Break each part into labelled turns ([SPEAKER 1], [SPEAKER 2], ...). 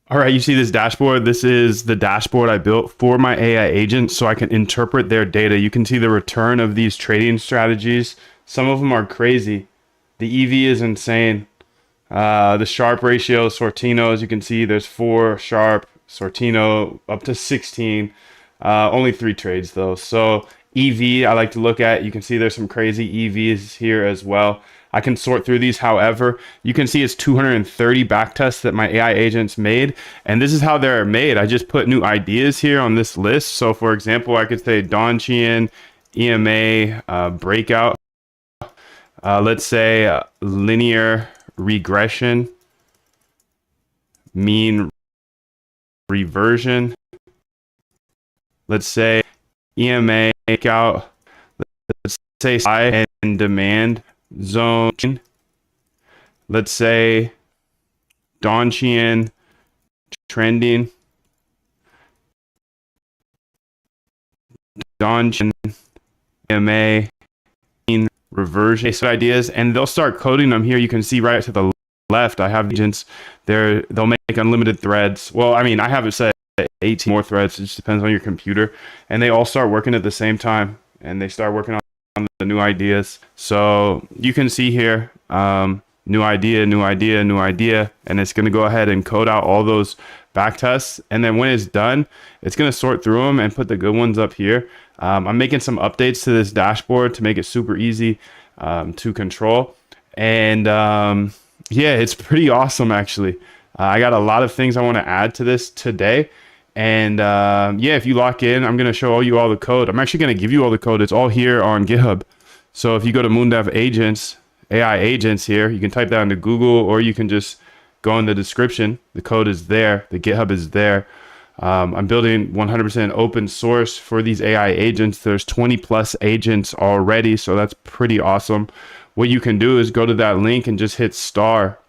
[SPEAKER 1] All right, you see this dashboard? This is the dashboard I built for my AI agents so I can interpret their data. You can see the return of these trading strategies. Some of them are crazy. The EV is insane. The Sharpe ratio, Sortino, as you can see, there's 4 Sharpe, Sortino up to 16. Only 3 trades though. So EV, I like to look at. You can see there's some crazy EVs here as well. I can sort through these. However, you can see it's 230 backtests that my AI agents made. And this is how they're made. I just put new ideas here on this list. So for example, I could say Donchian, EMA, breakout. Let's say linear regression, mean reversion. Let's say EMA breakout. Let's say supply and demand zone. Let's say Donchian trending. Donchian EMA mean reversion ideas, and they'll start coding them here. You can see right to the left, I have agents there. They'll make unlimited threads. Well, I mean, I have it set 18 more threads. It just depends on your computer, and they all start working at the same time, and they start working on the new ideas. So you can see here, new idea, new idea, new idea, and it's going to go ahead and code out all those back tests. And then when it's done, it's going to sort through them and put the good ones up here. I'm making some updates to this dashboard to make it super easy to control. And yeah, it's pretty awesome actually. I got a lot of things I want to add to this today. And yeah, if you lock in, I'm going to show you all the code. I'm actually going to give you all the code. It's all here on GitHub. So if you go to Moondev Agents, AI agents here, you can type that into Google, or you can just go in the description. The code is there. The GitHub is there. I'm building 100% open source for these AI agents. There's 20 plus agents already, so that's pretty awesome. What you can do is go to that link and just hit star.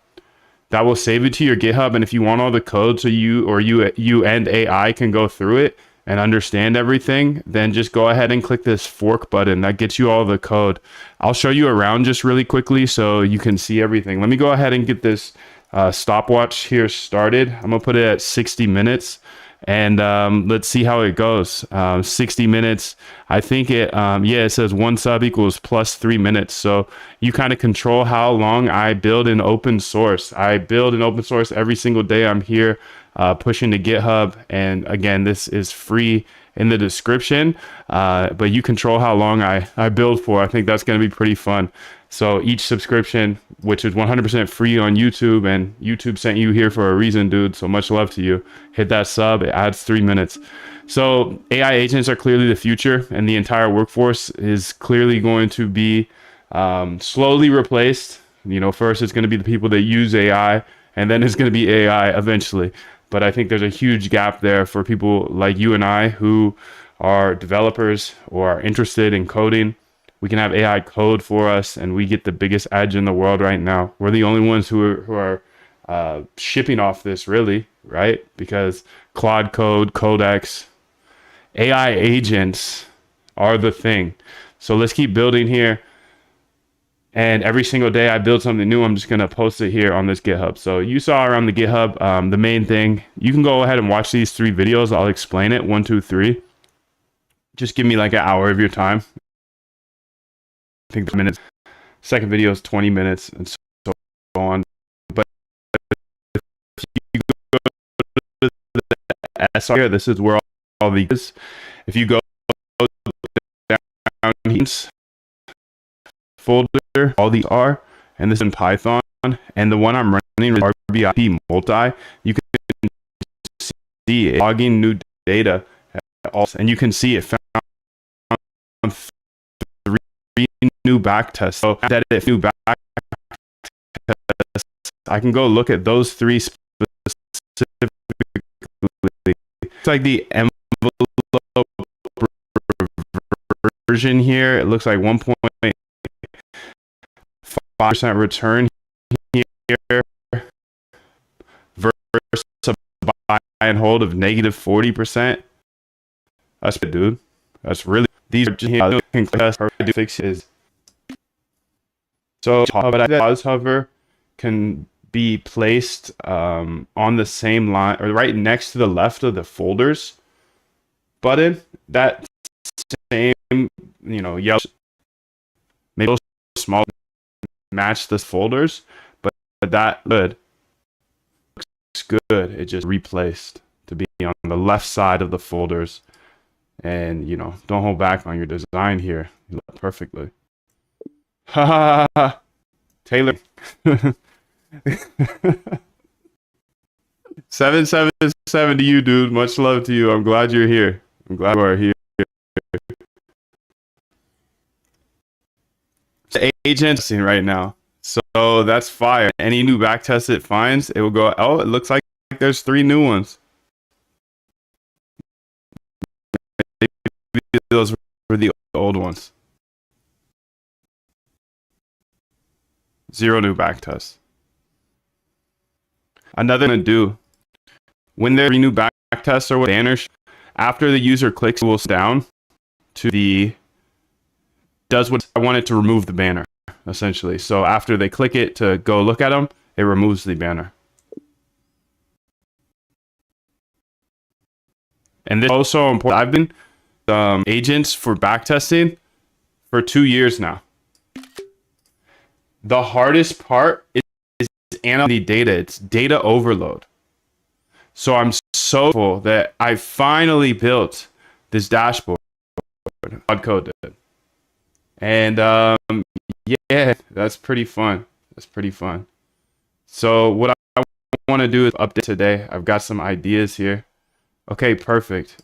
[SPEAKER 1] That will save it to your GitHub, and if you want all the code so you and AI can go through it and understand everything, then just go ahead and click this fork button. That gets you all the code. I'll show you around just really quickly so you can see everything. Let me go ahead and get this stopwatch here started. I'm gonna put it at 60 minutes. And let's see how it goes. 60 minutes. I think it, yeah, it says 1 sub equals plus 3 minutes. So you kind of control how long I build in open source. I build in open source every single day. I'm here pushing to GitHub. And again, this is free in the description, but you control how long I build for. I think that's going to be pretty fun. So each subscription, which is 100% free on YouTube, and YouTube sent you here for a reason, dude. So much love to you. Hit that sub. It adds 3 minutes. So AI agents are clearly the future, and the entire workforce is clearly going to be slowly replaced. You know, first it's going to be the people that use AI, and then it's going to be AI eventually. But I think there's a huge gap there for people like you and I who are developers or are interested in coding. We can have AI code for us, and we get the biggest edge in the world right now. We're the only ones who are shipping off this, really, right? Because Claude Code, Codex, AI agents are the thing. So let's keep building here. And every single day I build something new, I'm just going to post it here on this GitHub. So you saw around the GitHub, the main thing. You can go ahead and watch these 3 videos. I'll explain it, 1, 2, 3. Just give me like an hour of your time. I think the minutes. Second video is 20 minutes, and so on. But if you go to the SR, this is where all these. If you go down here, folder, all the R, and this is in Python, and the one I'm running is RBIP multi. You can see it logging new data, and you can see it found 3 new back tests. So that if new back tests, I can go look at those 3 specifically. It's like the envelope version here. It looks like 1.5% return here versus a buy and hold of negative 40%. That's good, dude. That's really, these are just fixes. So but pause hover can be placed on the same line or right next to the left of the folders button. That same, yellow, maybe small, match the folders, but that good looks good. It just replaced to be on the left side of the folders. And, don't hold back on your design here. You look perfectly. Ha ha ha. Taylor. 777 to you, dude. Much love to you. I'm glad you're here. I'm glad you are here. The agent's right now. So that's fire. Any new backtest it finds, it will go, oh, it looks like there's 3 new ones. Maybe those were the old ones. 0 new backtests. Another thing to do, when there are new backtests or banners, after the user clicks, it will down to the does what I want it to remove the banner, essentially. So after they click it to go look at them, it removes the banner. And this is also important. I've been agents for backtesting for 2 years now. The hardest part is analyzing the data. It's data overload. So I'm so grateful that I finally built this dashboard. Cloud Code did. And yeah, that's pretty fun. That's pretty fun. So what I want to do is update today. I've got some ideas here. Okay, perfect.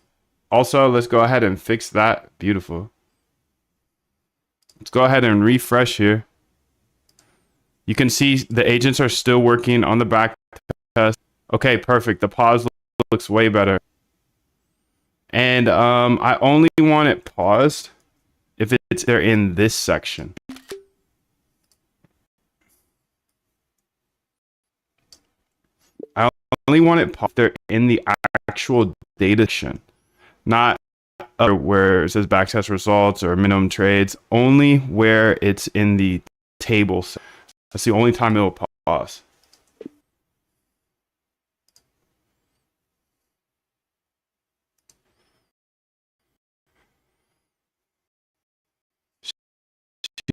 [SPEAKER 1] Also, let's go ahead and fix that. Beautiful. Let's go ahead and refresh here. You can see the agents are still working on the back test. Okay, perfect. The pause looks way better. And I only want it paused if they're in this section. I only want it paused if they're in the actual data section, not where it says backtest results or minimum trades, only where it's in the table section. That's the only time it will pause.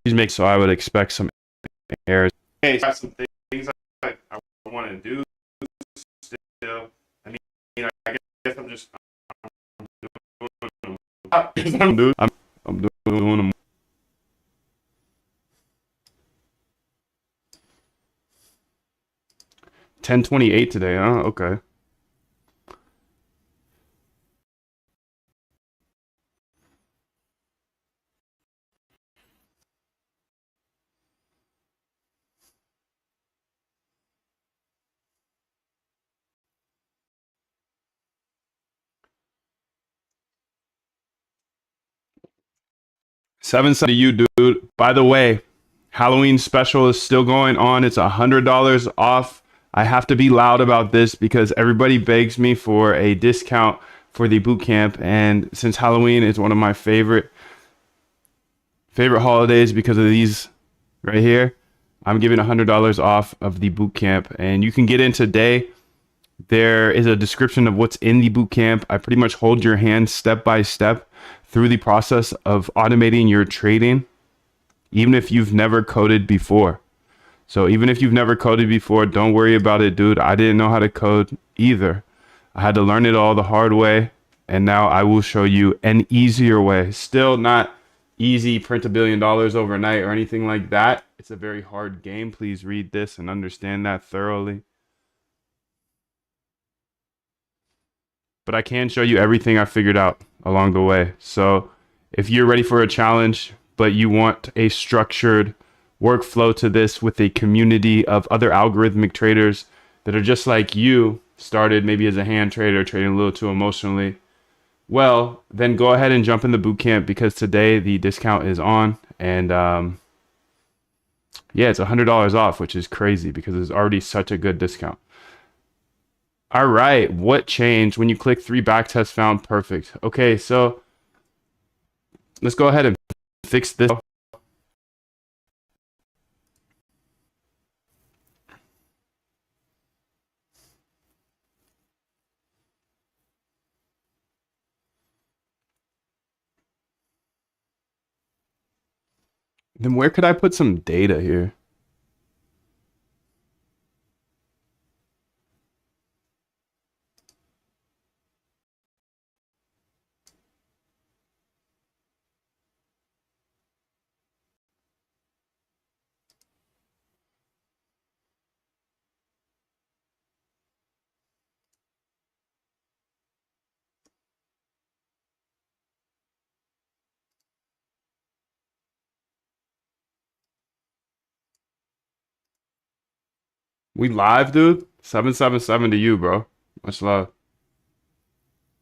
[SPEAKER 1] She's making, so I would expect some errors. Okay, so some things I want to do still. I mean, I guess I'm just I'm doing them. 10:28 today, huh? Okay. Seven to you, dude. By the way, Halloween special is still going on. It's $100 off. I have to be loud about this because everybody begs me for a discount for the boot camp, and since Halloween is one of my favorite holidays because of these right here, I'm giving $100 off of the boot camp, and you can get in today. There is a description of what's in the boot camp. I pretty much hold your hand step by step through the process of automating your trading, even if you've never coded before. So even if you've never coded before, don't worry about it, dude. I didn't know how to code either. I had to learn it all the hard way, and now I will show you an easier way. Still not easy, print $1 billion overnight or anything like that. It's a very hard game. Please read this and understand that thoroughly. But I can show you everything I figured out along the way. So if you're ready for a challenge, but you want a structured workflow to this with a community of other algorithmic traders that are just like you, started maybe as a hand trader, trading a little too emotionally, well, then go ahead and jump in the bootcamp because today the discount is on. And yeah, it's $100 off, which is crazy because it's already such a good discount. All right, what changed when you click 3 backtests found? Perfect. Okay, so let's go ahead and fix this. Then where could I put some data here? We live, dude. 777 to you, bro. Much love.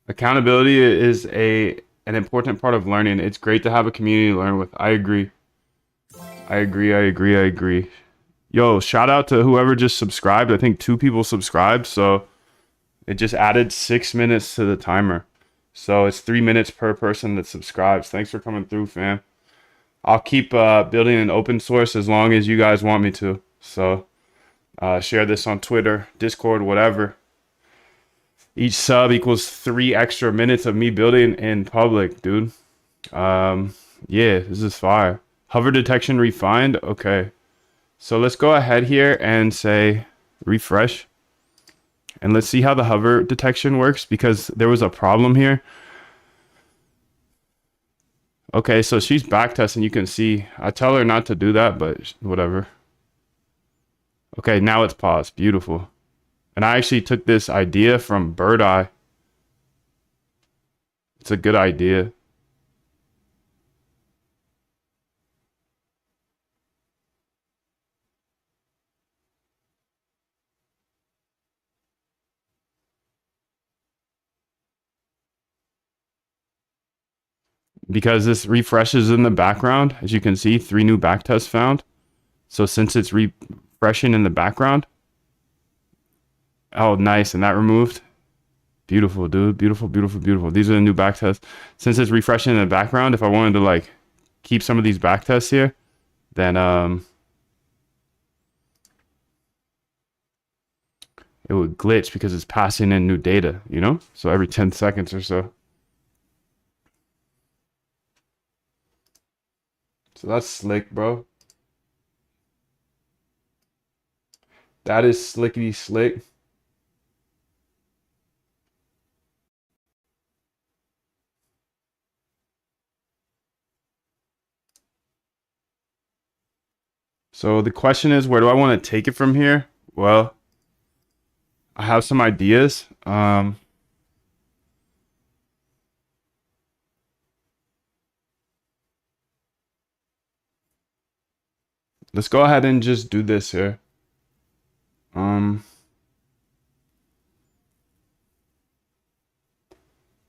[SPEAKER 1] Accountability is an important part of learning. It's great to have a community to learn with. I agree. I agree. I agree. I agree. Yo, shout out to whoever just subscribed. I think 2 people subscribed, so it just added 6 minutes to the timer. So it's 3 minutes per person that subscribes. Thanks for coming through, fam. I'll keep building an open source as long as you guys want me to. So share this on Twitter, Discord, whatever. Each sub equals 3 extra minutes of me building in public, dude. Yeah, this is fire. Hover detection refined. Okay. So let's go ahead here and say refresh. And let's see how the hover detection works because there was a problem here. Okay, so she's backtesting. You can see. I tell her not to do that, but whatever. Okay, now it's paused. Beautiful. And I actually took this idea from Bird Eye. It's a good idea. Because this refreshes in the background. As you can see, 3 new backtests found. So since it's refreshing in the background. Oh, nice. And that removed. Beautiful, dude. Beautiful, beautiful, beautiful. These are the new backtests. Since it's refreshing in the background, if I wanted to like keep some of these backtests here, then it would glitch because it's passing in new data, you know? So every 10 seconds or so. So that's slick, bro. That is slickety slick. So the question is, where do I want to take it from here? Well, I have some ideas. Let's go ahead and just do this here. Let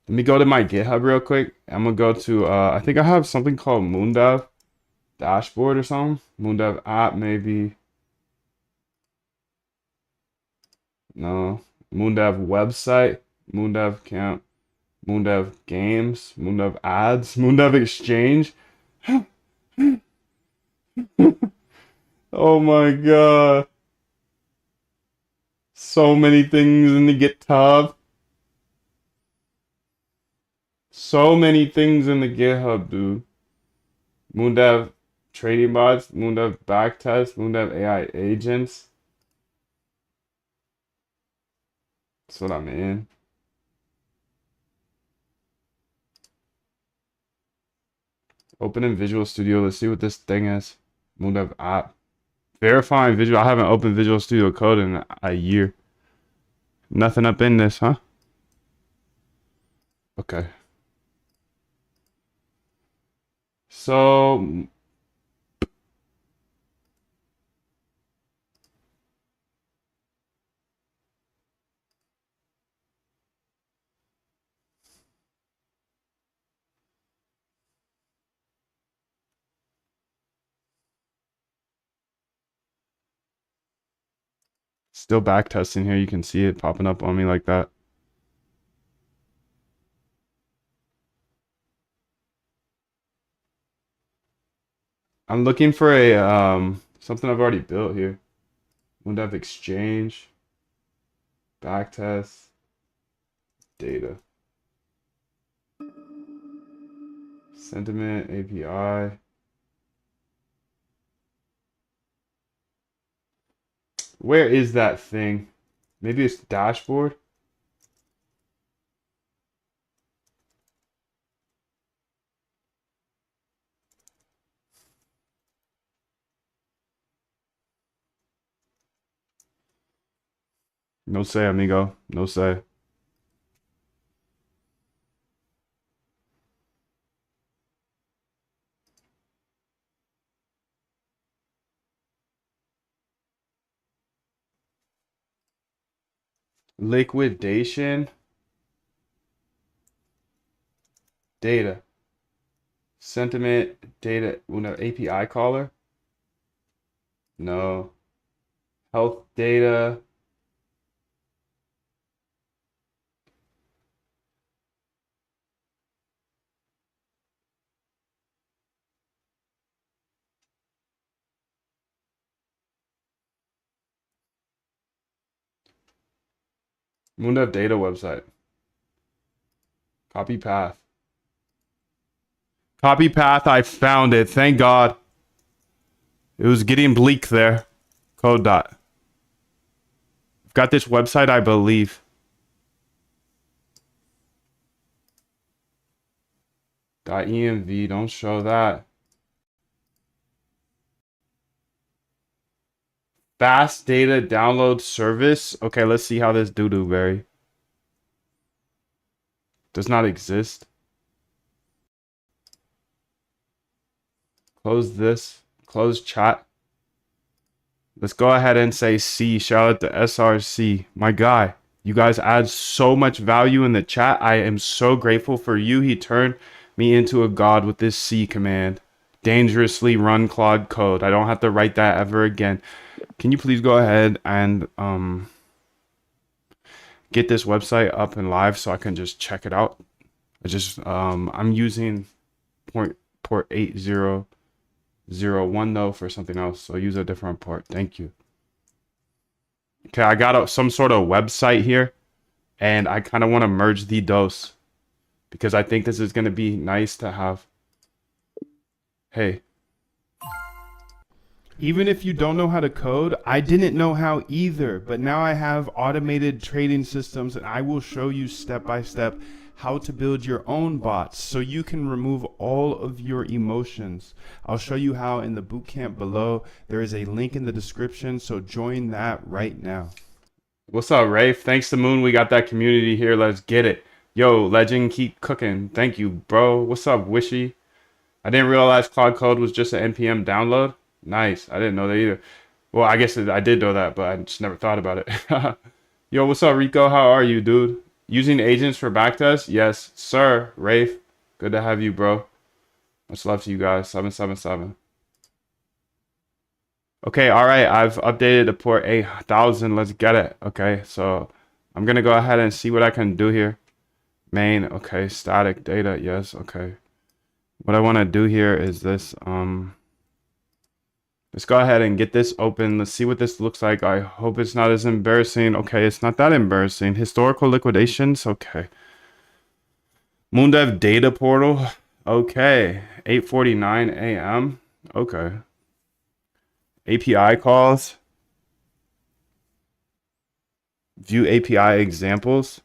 [SPEAKER 1] me go to my GitHub real quick. I'm gonna go to I think I have something called Moondev dashboard or something. Moondev app maybe. No. Moondev website. Moondev camp. Moondev games. Moondev ads. Moondev exchange. Oh my god. So many things in the GitHub. So many things in the GitHub, dude. Moondev trading bots, Moondev backtest, Moondev AI agents. That's what I'm in. Open in Visual Studio. Let's see what this thing is. Moondev app. Verifying Visual. I haven't opened Visual Studio Code in a year. Nothing up in this, huh? Okay. So still backtesting here. You can see it popping up on me like that. I'm looking for a something I've already built here. Moondev exchange, backtest, data, sentiment API. Where is that thing? Maybe it's dashboard. No sé, amigo. No sé. Liquidation data. Sentiment data. Una API caller? No. Health data. Moondev data website. Copy path. Copy path. I found it. Thank God. It was getting bleak there. Code dot. I've got this website, I believe. .env. Don't show that. Fast data download service. Okay, let's see how this doo-doo berry does not exist. Close this. Close chat. Let's go ahead and say C. Shout out to SRC. My guy, you guys add so much value in the chat. I am so grateful for you. He turned me into a god with this C command. Dangerously run Claude code. I don't have to write that ever again. Can you please go ahead and get this website up and live so I can just check it out? I'm using port 8001 though for something else, so use a different port. Thank you. Okay, I got some sort of website here, and I kind of want to merge the DOS because I think this is going to be nice to have. Hey. Even if you don't know how to code, I didn't know how either, but now I have automated trading systems, and I will show you step by step how to build your own bots so you can remove all of your emotions. I'll show you how in the bootcamp below. There is a link in the description, so join that right now. What's up, Rafe? Thanks to Moon, we got that community here. Let's get it. Yo, Legend, keep cooking. Thank you, bro. What's up, Wishy? I didn't realize Claude Code was just an NPM download. Nice. I didn't know that either. Well, I guess I did know that, but I just never thought about it. Yo, what's up, Rico? How are you, dude? Using agents for backtest? Yes, sir. Rafe, good to have you, bro. Much love to you guys. 777. Okay, all right. I've updated the port 8000. Let's get it. Okay, so I'm going to go ahead and see what I can do here. Main. Okay, static data. Yes, okay. What I want to do here is this. Let's go ahead and get this open. Let's see what this looks like. I hope it's not as embarrassing. Okay, it's not that embarrassing. Historical liquidations. Okay. Moondev data portal. Okay. 8:49 a.m. Okay. API calls. View API examples.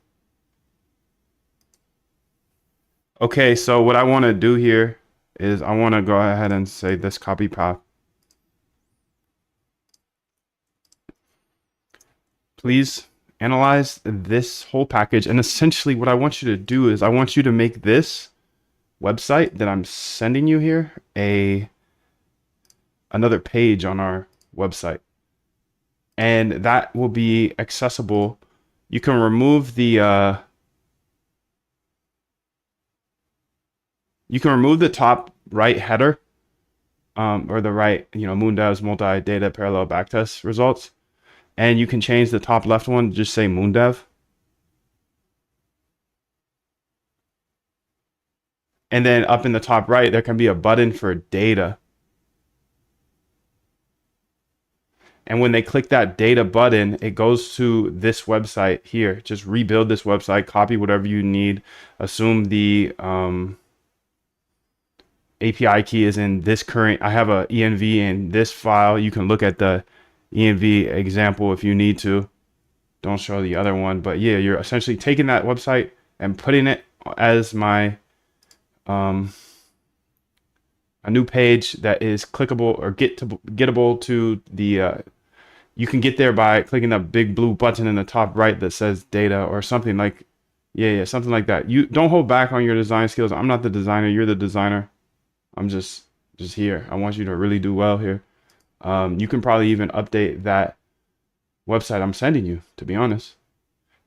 [SPEAKER 1] Okay, so what I want to do here is I want to go ahead and say this copy path. Please analyze this whole package. And essentially what I want you to do is I want you to make this website that I'm sending you here another page on our website. And that will be accessible. You can remove the top right header or the right, Moondev's multi-data parallel backtest results. And you can change the top left one to just say Moondev. And then up in the top right, there can be a button for data. And when they click that data button, it goes to this website here. Just rebuild this website, copy whatever you need. Assume the API key is in this current. I have a env in this file. You can look at the env example if you need to. Don't show the other one, but yeah, you're essentially taking that website and putting it as my a new page that is clickable or gettable to the you can get there by clicking that big blue button in the top right that says data or something like something like that. You don't hold back on your design skills. I'm not the designer, you're the designer. I'm just here. I want you to really do well here. You can probably even update that website I'm sending you, to be honest.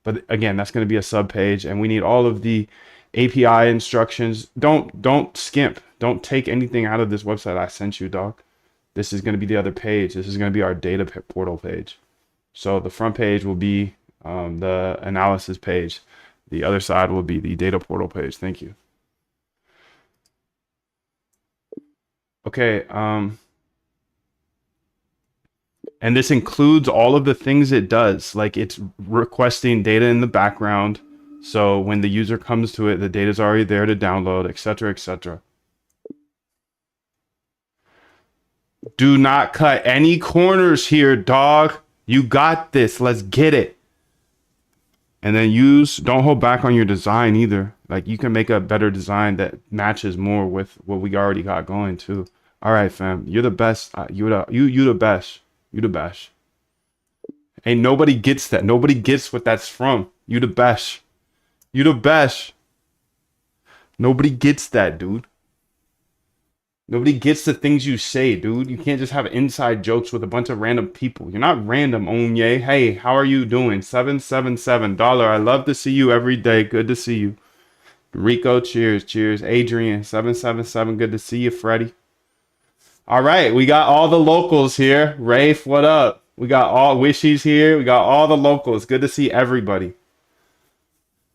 [SPEAKER 1] But again, that's going to be a sub page, and we need all of the API instructions. Don't skimp. Don't take anything out of this website I sent you, dog. This is going to be the other page. This is going to be our data portal page. So the front page will be the analysis page. The other side will be the data portal page. Thank you. Okay. And this includes all of the things it does. Like it's requesting data in the background. So when the user comes to it, the data is already there to download, etc., etc. Do not cut any corners here, dog. You got this. Let's get it. And then don't hold back on your design either. Like you can make a better design that matches more with what we already got going too. All right, fam. You're the best. You the best. You the best. Ain't nobody gets that. Nobody gets what that's from. You the best. You the best. Nobody gets that, dude. Nobody gets the things you say, dude. You can't just have inside jokes with a bunch of random people. You're not random, Onye. Hey, how are you doing? $777. I love to see you every day. Good to see you. Rico, cheers. Cheers. Adrian, 777. Good to see you, Freddie. All right, we got all the locals here. Rafe, what up? We got all Wishies here. We got all the locals. Good to see everybody.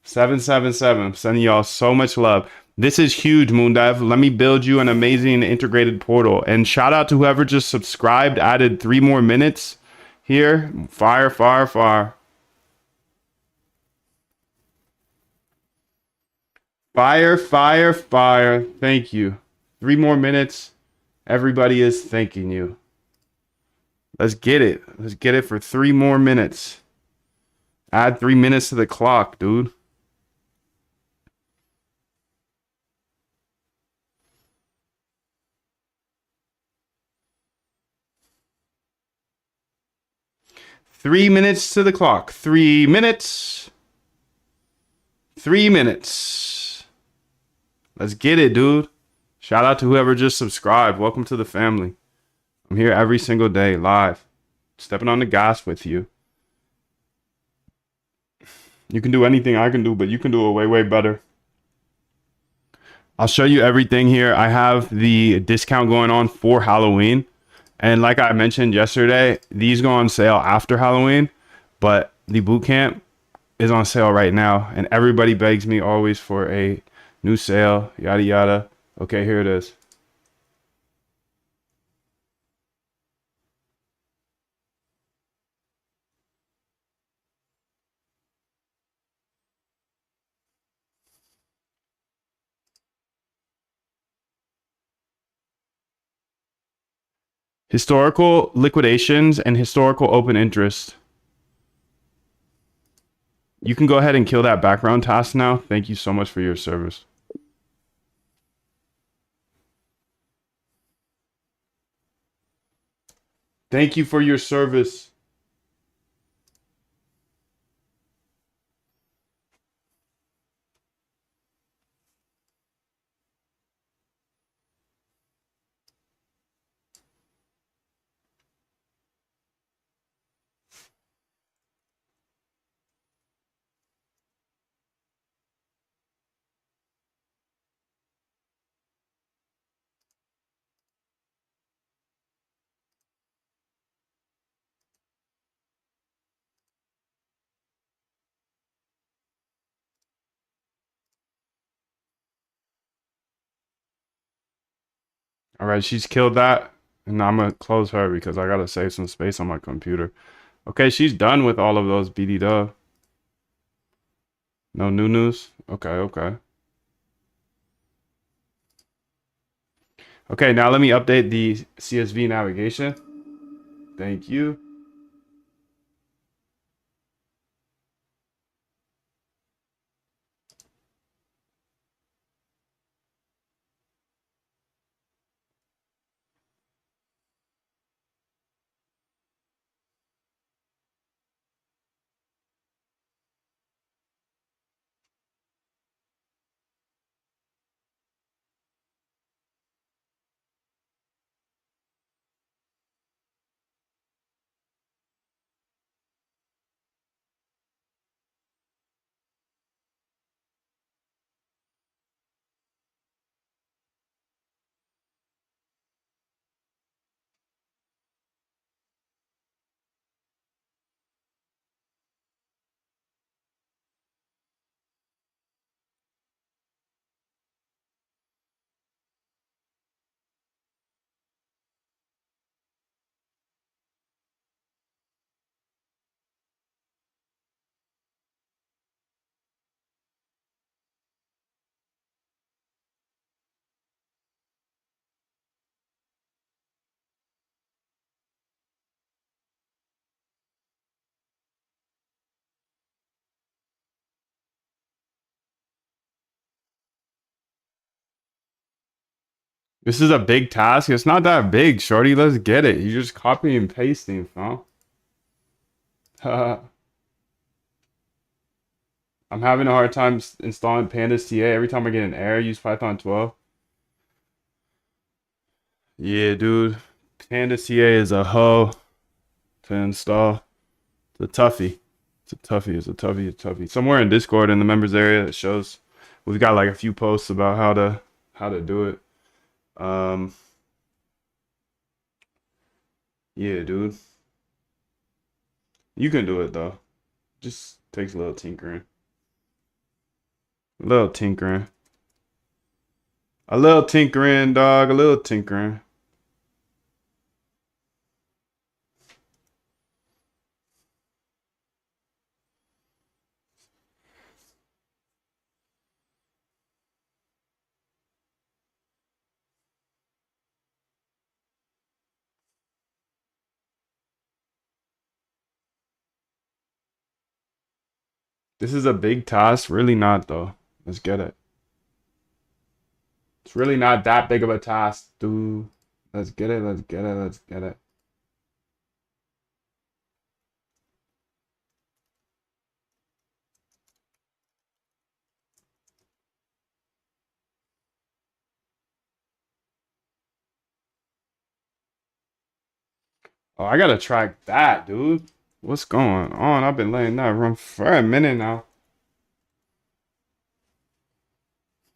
[SPEAKER 1] 777. Sending y'all so much love. This is huge, Moondive. Let me build you an amazing integrated portal. And shout out to whoever just subscribed, added 3 more minutes here. Fire, fire, fire. Fire, fire, fire. Thank you. 3 more minutes. Everybody is thanking you. Let's get it. Let's get it for 3 more minutes. Add 3 minutes to the clock, dude. Three minutes to the clock. 3 minutes. 3 minutes. Let's get it, dude. Shout out to whoever just subscribed. Welcome to the family. I'm here every single day, live. Stepping on the gas with you. You can do anything I can do, but you can do it way, way better. I'll show you everything here. I have the discount going on for Halloween. And like I mentioned yesterday, these go on sale after Halloween, but the bootcamp is on sale right now. And everybody begs me always for a new sale, yada, yada. Okay, here it is. Historical liquidations and historical open interest. You can go ahead and kill that background task now. Thank you so much for your service. Thank you for your service. All right, she's killed that. And I'm going to close her because I got to save some space on my computer. Okay, she's done with all of those BD dub. No new news? Okay, okay. Okay, now let me update the CSV navigation. Thank you. This is a big task. It's not that big, shorty. Let's get it. You just copy and pasting, fam. I'm having a hard time installing Pandas TA. Every time I get an error, use Python 12. Yeah, dude. Pandas TA is a hoe to install. It's a toughie. It's a toughie. It's a toughie. It's a toughie. Somewhere in Discord in the members area, it shows we've got like a few posts about how to do it. Yeah, dude. You can do it though. Just takes a little tinkering. A little tinkering. A little tinkering, dog. A little tinkering. This is a big task. Really not though. Let's get it. It's really not that big of a task, dude. Let's get it. Let's get it. Let's get it. Oh, I gotta track that, dude. What's going on? I've been letting that run for a minute now.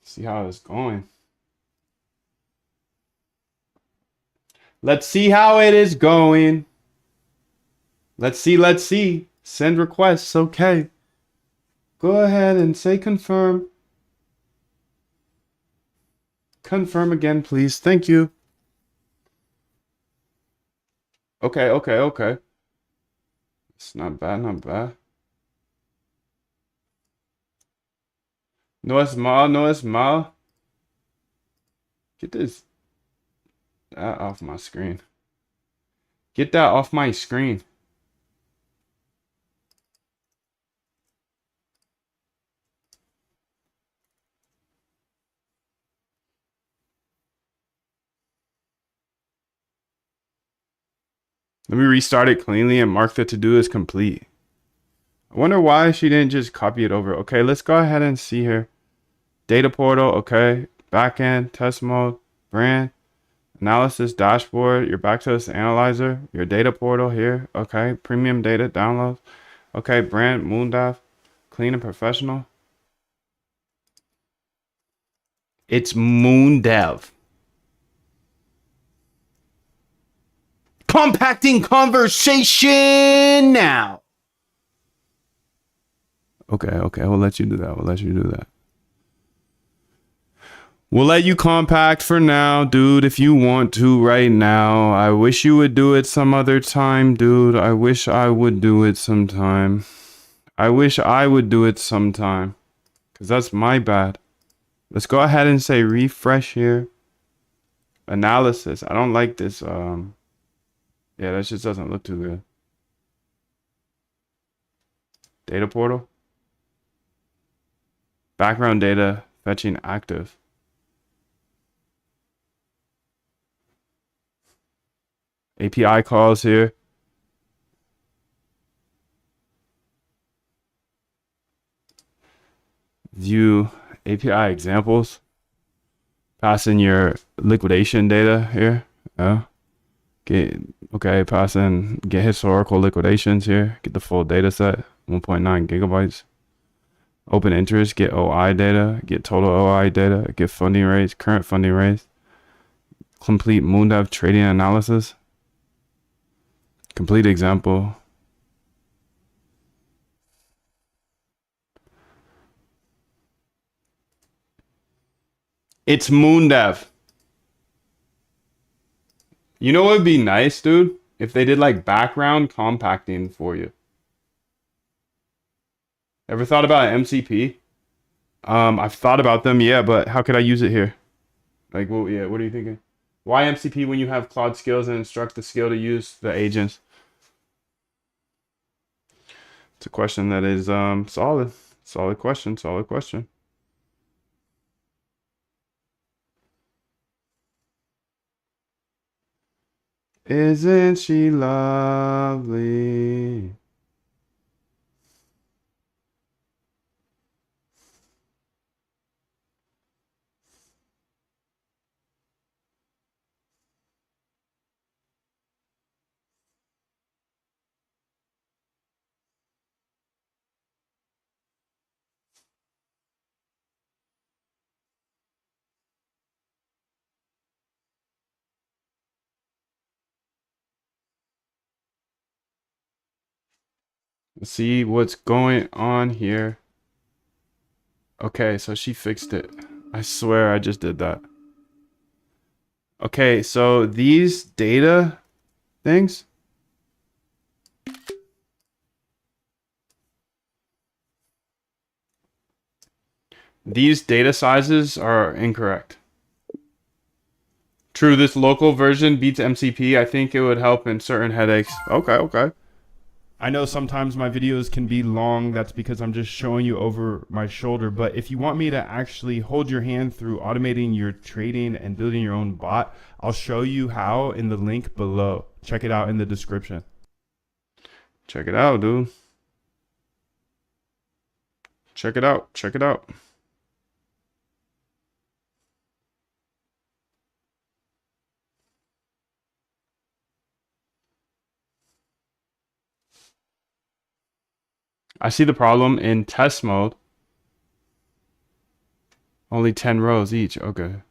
[SPEAKER 1] See how it's going. Let's see how it is going. Let's see. Let's see. Send requests. Okay. Go ahead and say confirm. Confirm again, please. Thank you. Okay, okay, okay. It's not bad, not bad. No es mal, no es mal. Get this that off my screen. Get that off my screen. Let me restart it cleanly and mark the to-do as complete. I wonder why she didn't just copy it over. Okay, let's go ahead and see here. Data portal, okay. Backend, test mode, brand, analysis, dashboard, your backtest analyzer, your data portal here. Okay, premium data downloads. Okay, brand, Moondev, clean and professional. It's Moondev. Compacting conversation now. Okay, okay, we'll let you do that. We'll let you do that. We'll let you compact for now, dude, if you want to right now. I wish you would do it some other time, dude. I wish I would do it sometime. I wish I would do it sometime. Because that's my bad. Let's go ahead and say refresh here. Analysis. I don't like this. Yeah, that just doesn't look too good. Data portal. Background data fetching active. API calls here. View API examples. Pass in your liquidation data here. Pass in, get historical liquidations here. Get the full data set, 1.9 gigabytes. Open interest, get OI data, get total OI data, get funding rates, current funding rates. Complete Moondev trading analysis. Complete example. It's Moondev. You know what would be nice, dude? If they did like background compacting for you. Ever thought about MCP? I've thought about them, yeah, but how could I use it here? Like, well, yeah, what are you thinking? Why MCP when you have Claude skills and instruct the skill to use the agents? It's a question that is solid. Solid question, solid question. Isn't she lovely? Let's see what's going on here. Okay, so she fixed it. I swear I just did that. Okay, so these data things, these data sizes are incorrect. True, this local version beats MCP. I think it would help in certain headaches. Okay, okay. I know sometimes my videos can be long. That's because I'm just showing you over my shoulder. But if you want me to actually hold your hand through automating your trading and building your own bot, I'll show you how in the link below. Check it out in the description. Check it out, dude. Check it out. Check it out. I see the problem in test mode. Only 10 rows each. Okay.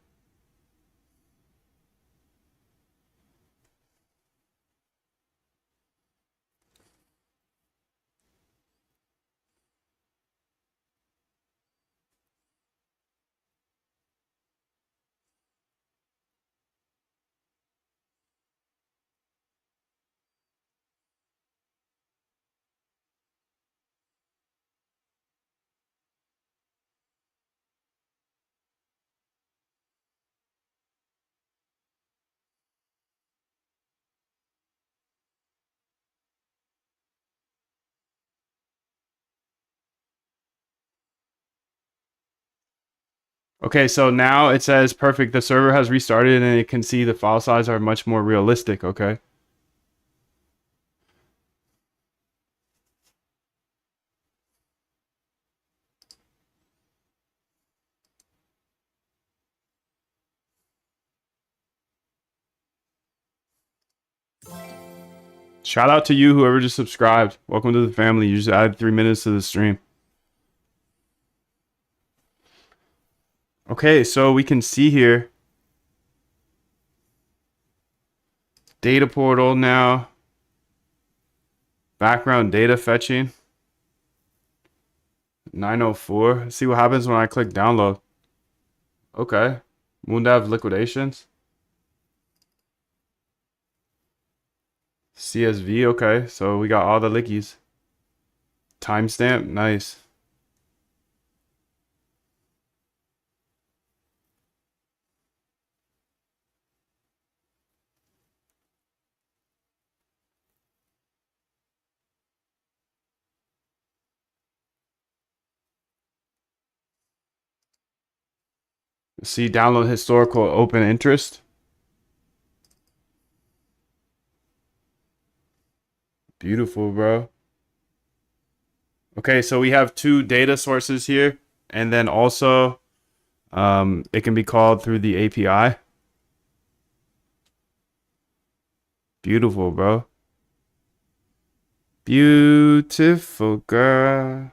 [SPEAKER 1] Okay, so now it says perfect. The server has restarted and it can see the file size are much more realistic. Okay. Shout out to you, whoever just subscribed. Welcome to the family. You just added 3 minutes to the stream. Okay, so we can see here data portal now. Background data fetching. 904. Let's see what happens when I click download. Okay. Moondav liquidations. CSV. Okay, so we got all the lickies. Timestamp. Nice. See, download historical open interest. Beautiful, bro. Okay, so we have two data sources here, and then also it can be called through the API. Beautiful, bro. Beautiful girl.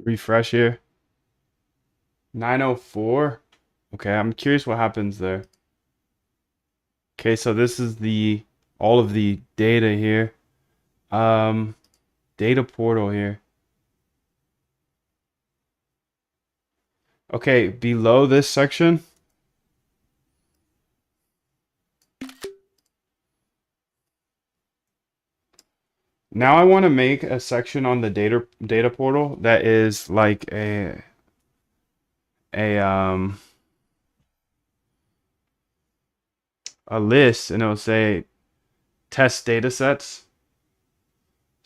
[SPEAKER 1] Refresh here. 904. Okay, I'm curious what happens there. Okay, so this is the all of the data here. Um, Data portal here. Okay, below this section, now I want to make a section on the data portal that is like a a list, and it'll say test data sets.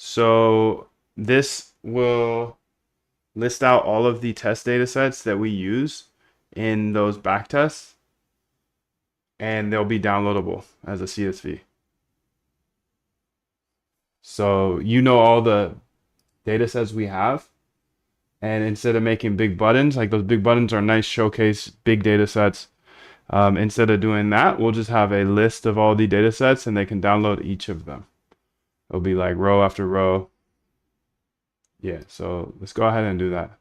[SPEAKER 1] So this will list out all of the test data sets that we use in those back tests, and they'll be downloadable as a CSV. So you know all the data sets we have, and instead of making big buttons, like those big buttons are nice showcase big data sets. Instead of doing that, we'll just have a list of all the data sets, and they can download each of them. It'll be like row after row. Yeah, so let's go ahead and do that.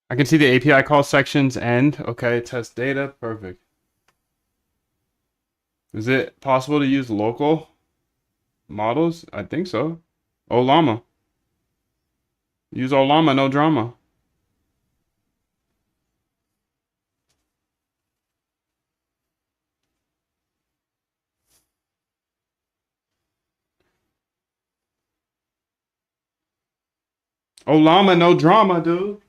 [SPEAKER 1] I can see the API call sections end. Okay, test data, perfect. Is it possible to use local models? I think so. Ollama. Use Ollama, no drama. Ollama, no drama, dude.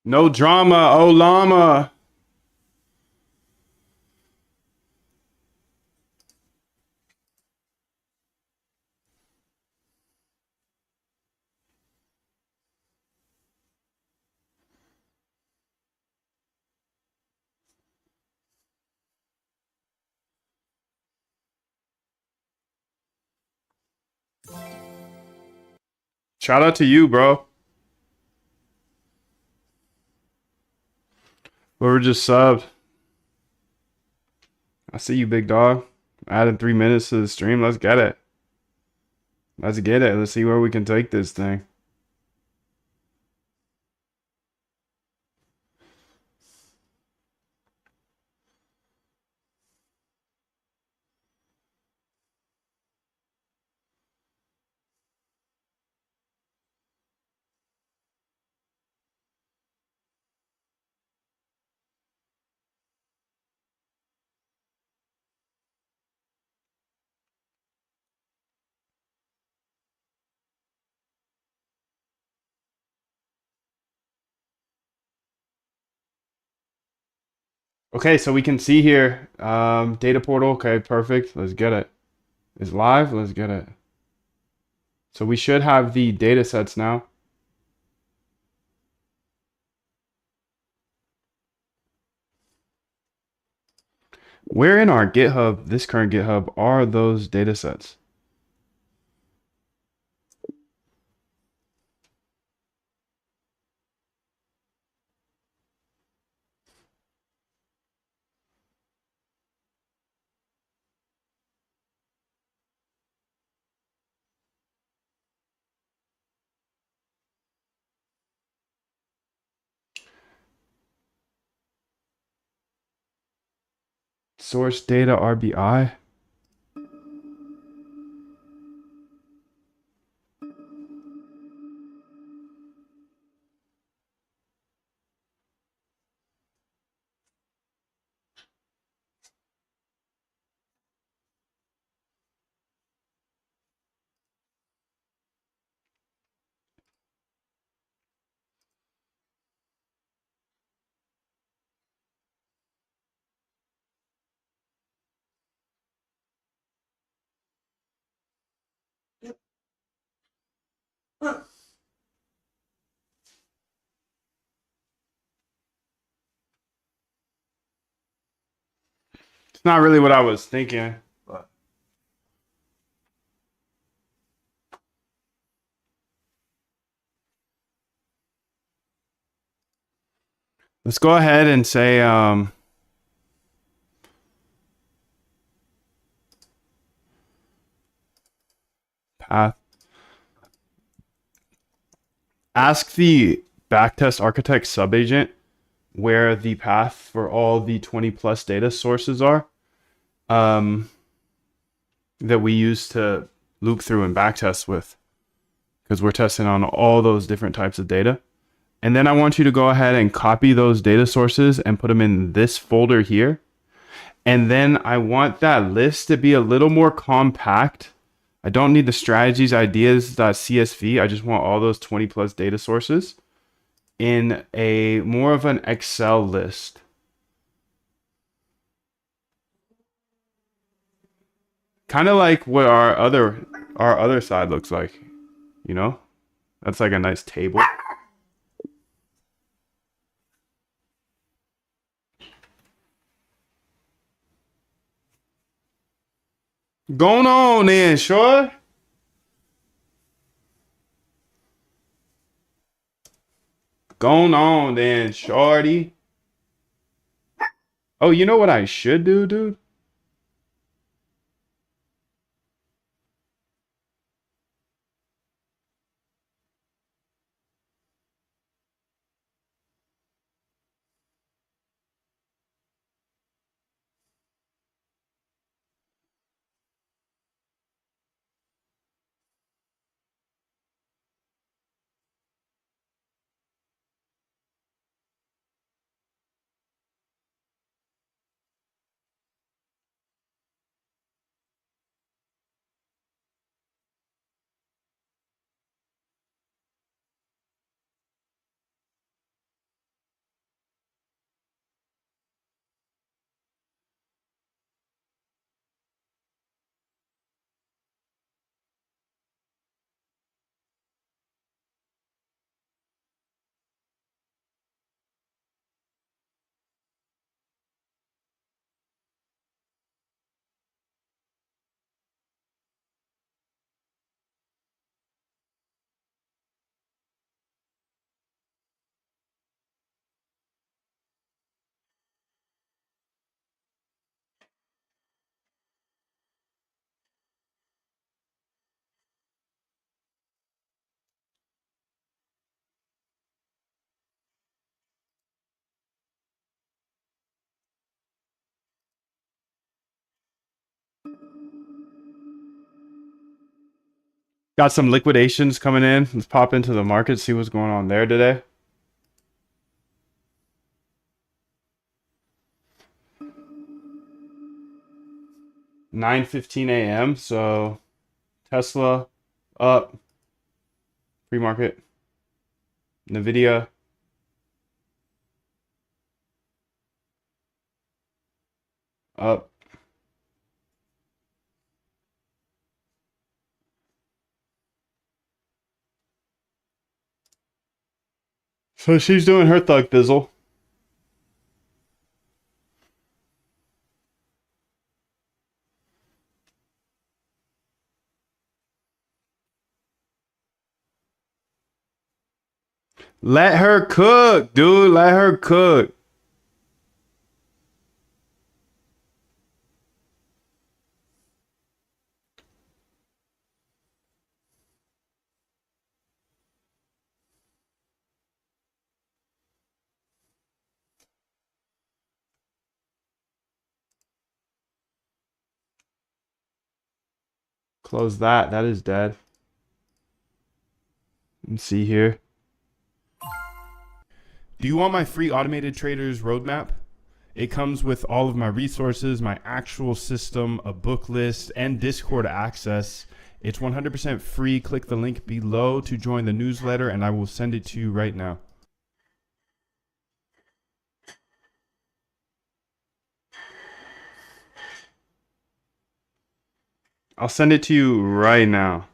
[SPEAKER 1] No drama, Ollama. Shout out to you, bro. Whoever just subbed. I see you, big dog. Added 3 minutes to the stream. Let's get it. Let's get it. Let's see where we can take this thing. Okay, so we can see here, data portal. Okay, perfect. Let's get it. It's live. Let's get it. So we should have the data sets now. Where in our GitHub, this current GitHub, are those data sets? Source data RBI. It's not really what I was thinking. But let's go ahead and say path. Ask the backtest architect subagent where the path for all the 20 plus data sources are um, that we use to loop through and backtest with, because we're testing on all those different types of data. And then I want you to go ahead and copy those data sources and put them in this folder here. And then I want that list to be a little more compact. I don't need the strategies, ideas.csv. I just want all those 20 plus data sources in a more of an Excel list. Kind of like what our other side looks like, you know? That's like a nice table. Going on then, sure. Going on then, shorty. Oh, you know what I should do, dude? Got some liquidations coming in. Let's pop into the market, see what's going on there today. 9:15 a.m. So Tesla up, pre-market. Nvidia up. So she's doing her thug thizzle. Let her cook, dude. Let her cook. Close that. That is dead. Let's see here. Do you want my free automated traders roadmap? It comes with all of my resources, my actual system, a book list, and Discord access. It's 100% free. Click the link below to join the newsletter, and I will send it to you right now. I'll send it to you right now.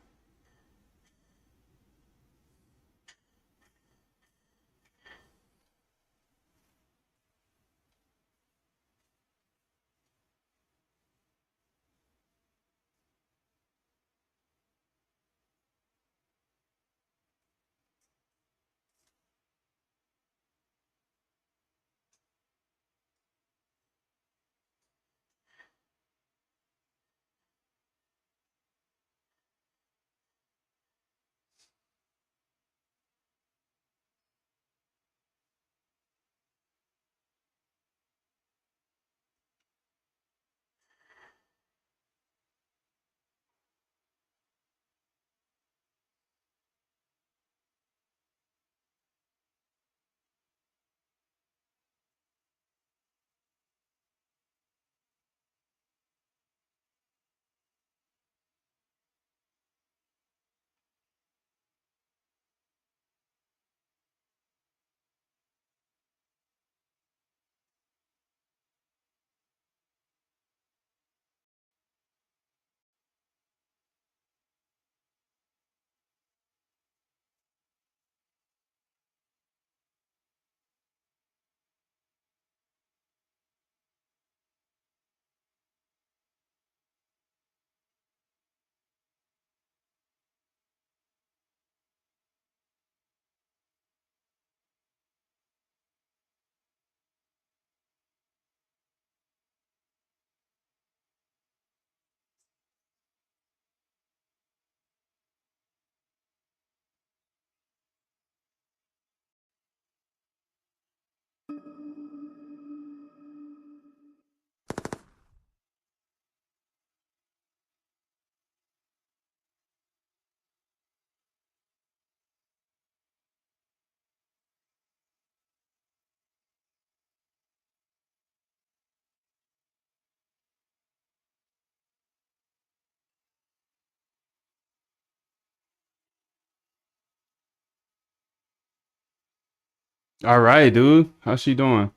[SPEAKER 1] All right, dude. How's she doing?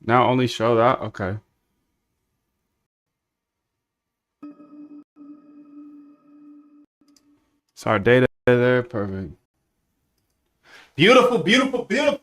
[SPEAKER 1] Now only show that? Okay. So our data there. Perfect. Beautiful, beautiful, beautiful.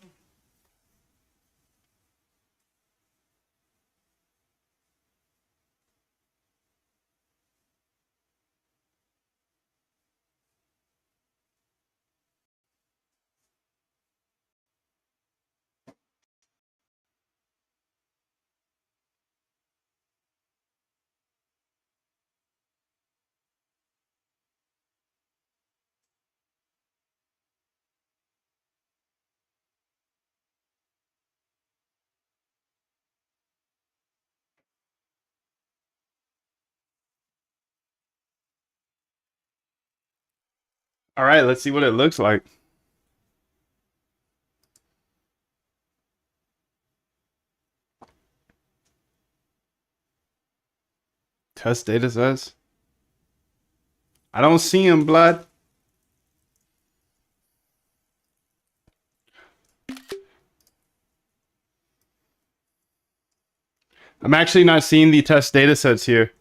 [SPEAKER 1] All right, let's see what it looks like. Test data sets. I don't see him, blood. I'm actually not seeing the test data sets here.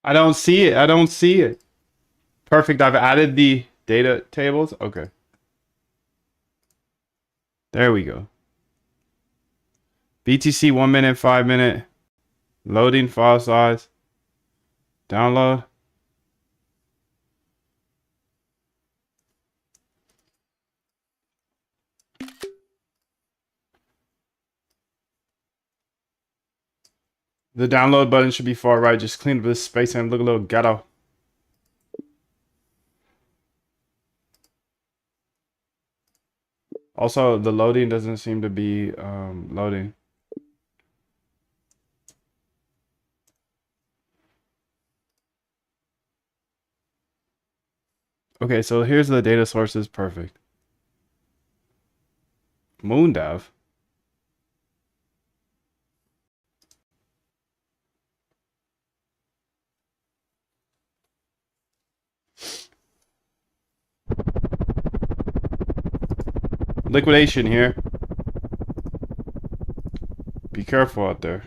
[SPEAKER 1] I don't see it. I don't see it. Perfect. I've added the data tables. Okay. There we go. BTC 1 minute, 5 minute. Loading file size. Download. The download button should be far right. Just clean up this space and look a little ghetto. Also, the loading doesn't seem to be loading. Okay, so here's the data sources. Perfect. Moondev. Liquidation here. Be careful out there.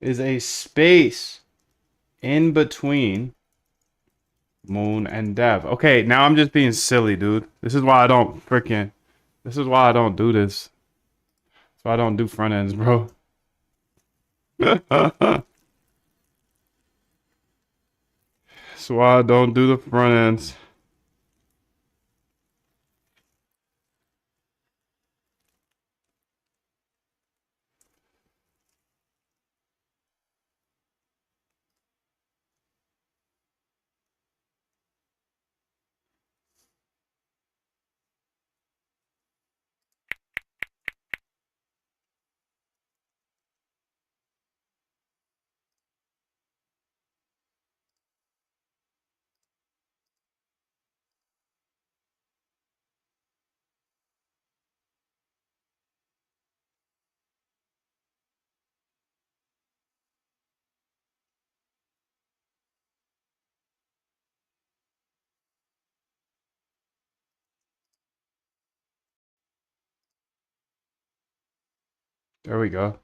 [SPEAKER 1] Is a space in between Moon and Dev. Okay, now I'm just being silly, dude. This is why I don't freaking. This is why I don't do this. So I don't do front ends, bro. That's why I don't do the front ends. There we go.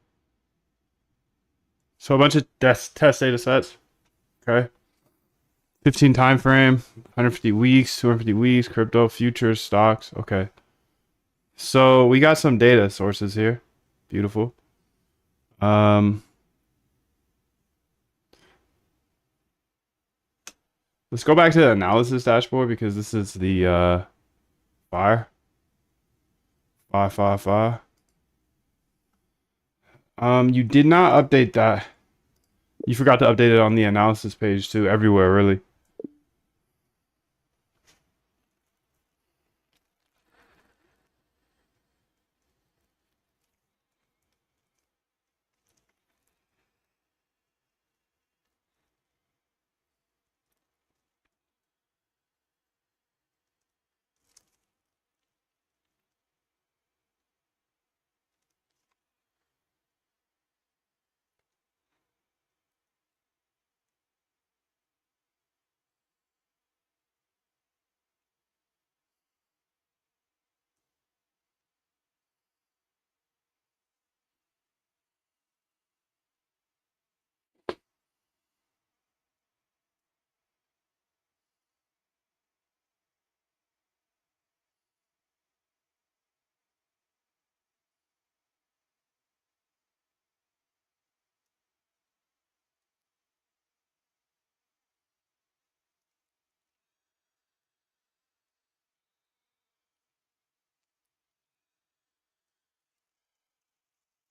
[SPEAKER 1] So a bunch of test data sets. Okay. 15 time frame, 150 weeks, 250 weeks, crypto, futures, stocks. Okay. So we got some data sources here. Beautiful. Um, let's go back to the analysis dashboard because this is the fire. Fire. You did not update that. You forgot to update it on the analysis page too, everywhere really.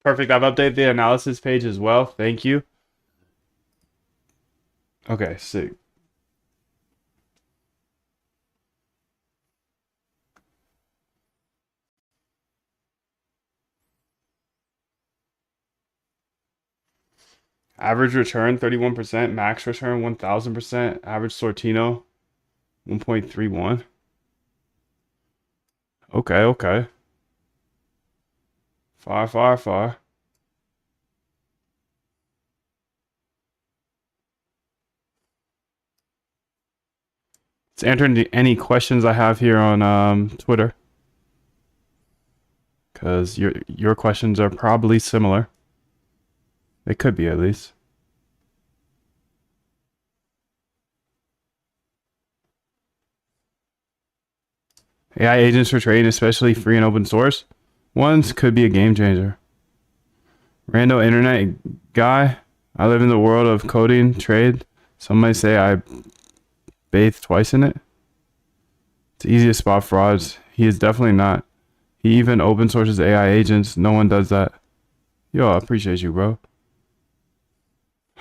[SPEAKER 1] Perfect. I've updated the analysis page as well. Thank you. Okay, sick. Average return 31%, max return 1000%, average Sortino 1.31. Okay, okay. Far, far, far. Let's enter any questions I have here on Twitter, because your questions are probably similar. They could be, at least. AI agents for trading, especially free and open source ones, could be a game changer. Rando internet guy. I live in the world of coding trade. Some might say I bathe twice in it. It's easy to spot frauds. He is definitely not. He even open sources AI agents. No one does that. Yo, I appreciate you, bro.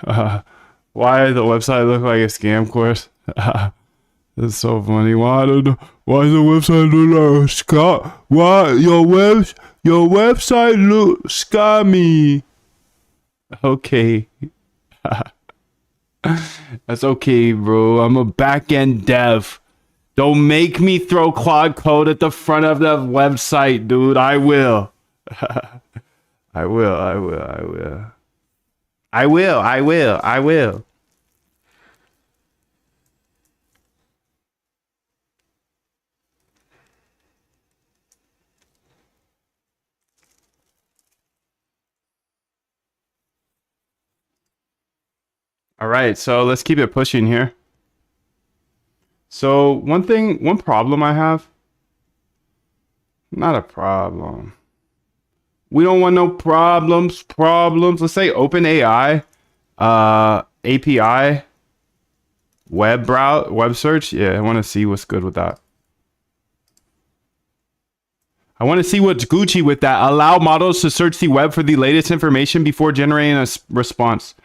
[SPEAKER 1] Why the website look like a scam course? That's so funny. Why does the website look like a scam? Why your website look scammy? Okay. That's okay, bro. I'm a back-end dev. Don't make me throw Claude code at the front of the website, dude. I will. I will. I will. I will. I will. I will. I will. All right, so let's keep it pushing here. So one problem I have, not a problem. We don't want no problems. Let's say OpenAI, API, web search. Yeah, I want to see what's good with that. I want to see what's Gucci with that. Allow models to search the web for the latest information before generating a response.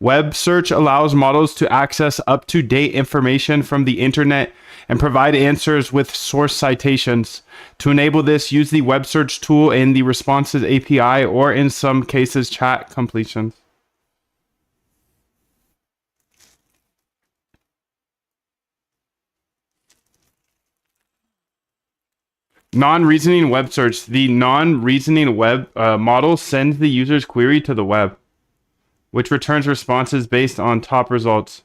[SPEAKER 1] Web search allows models to access up-to-date information from the internet and provide answers with source citations. To enable this, use the web search tool in the responses API or in some cases chat completions. Non-reasoning web search. The non-reasoning web model sends the user's query to the web, which returns responses based on top results.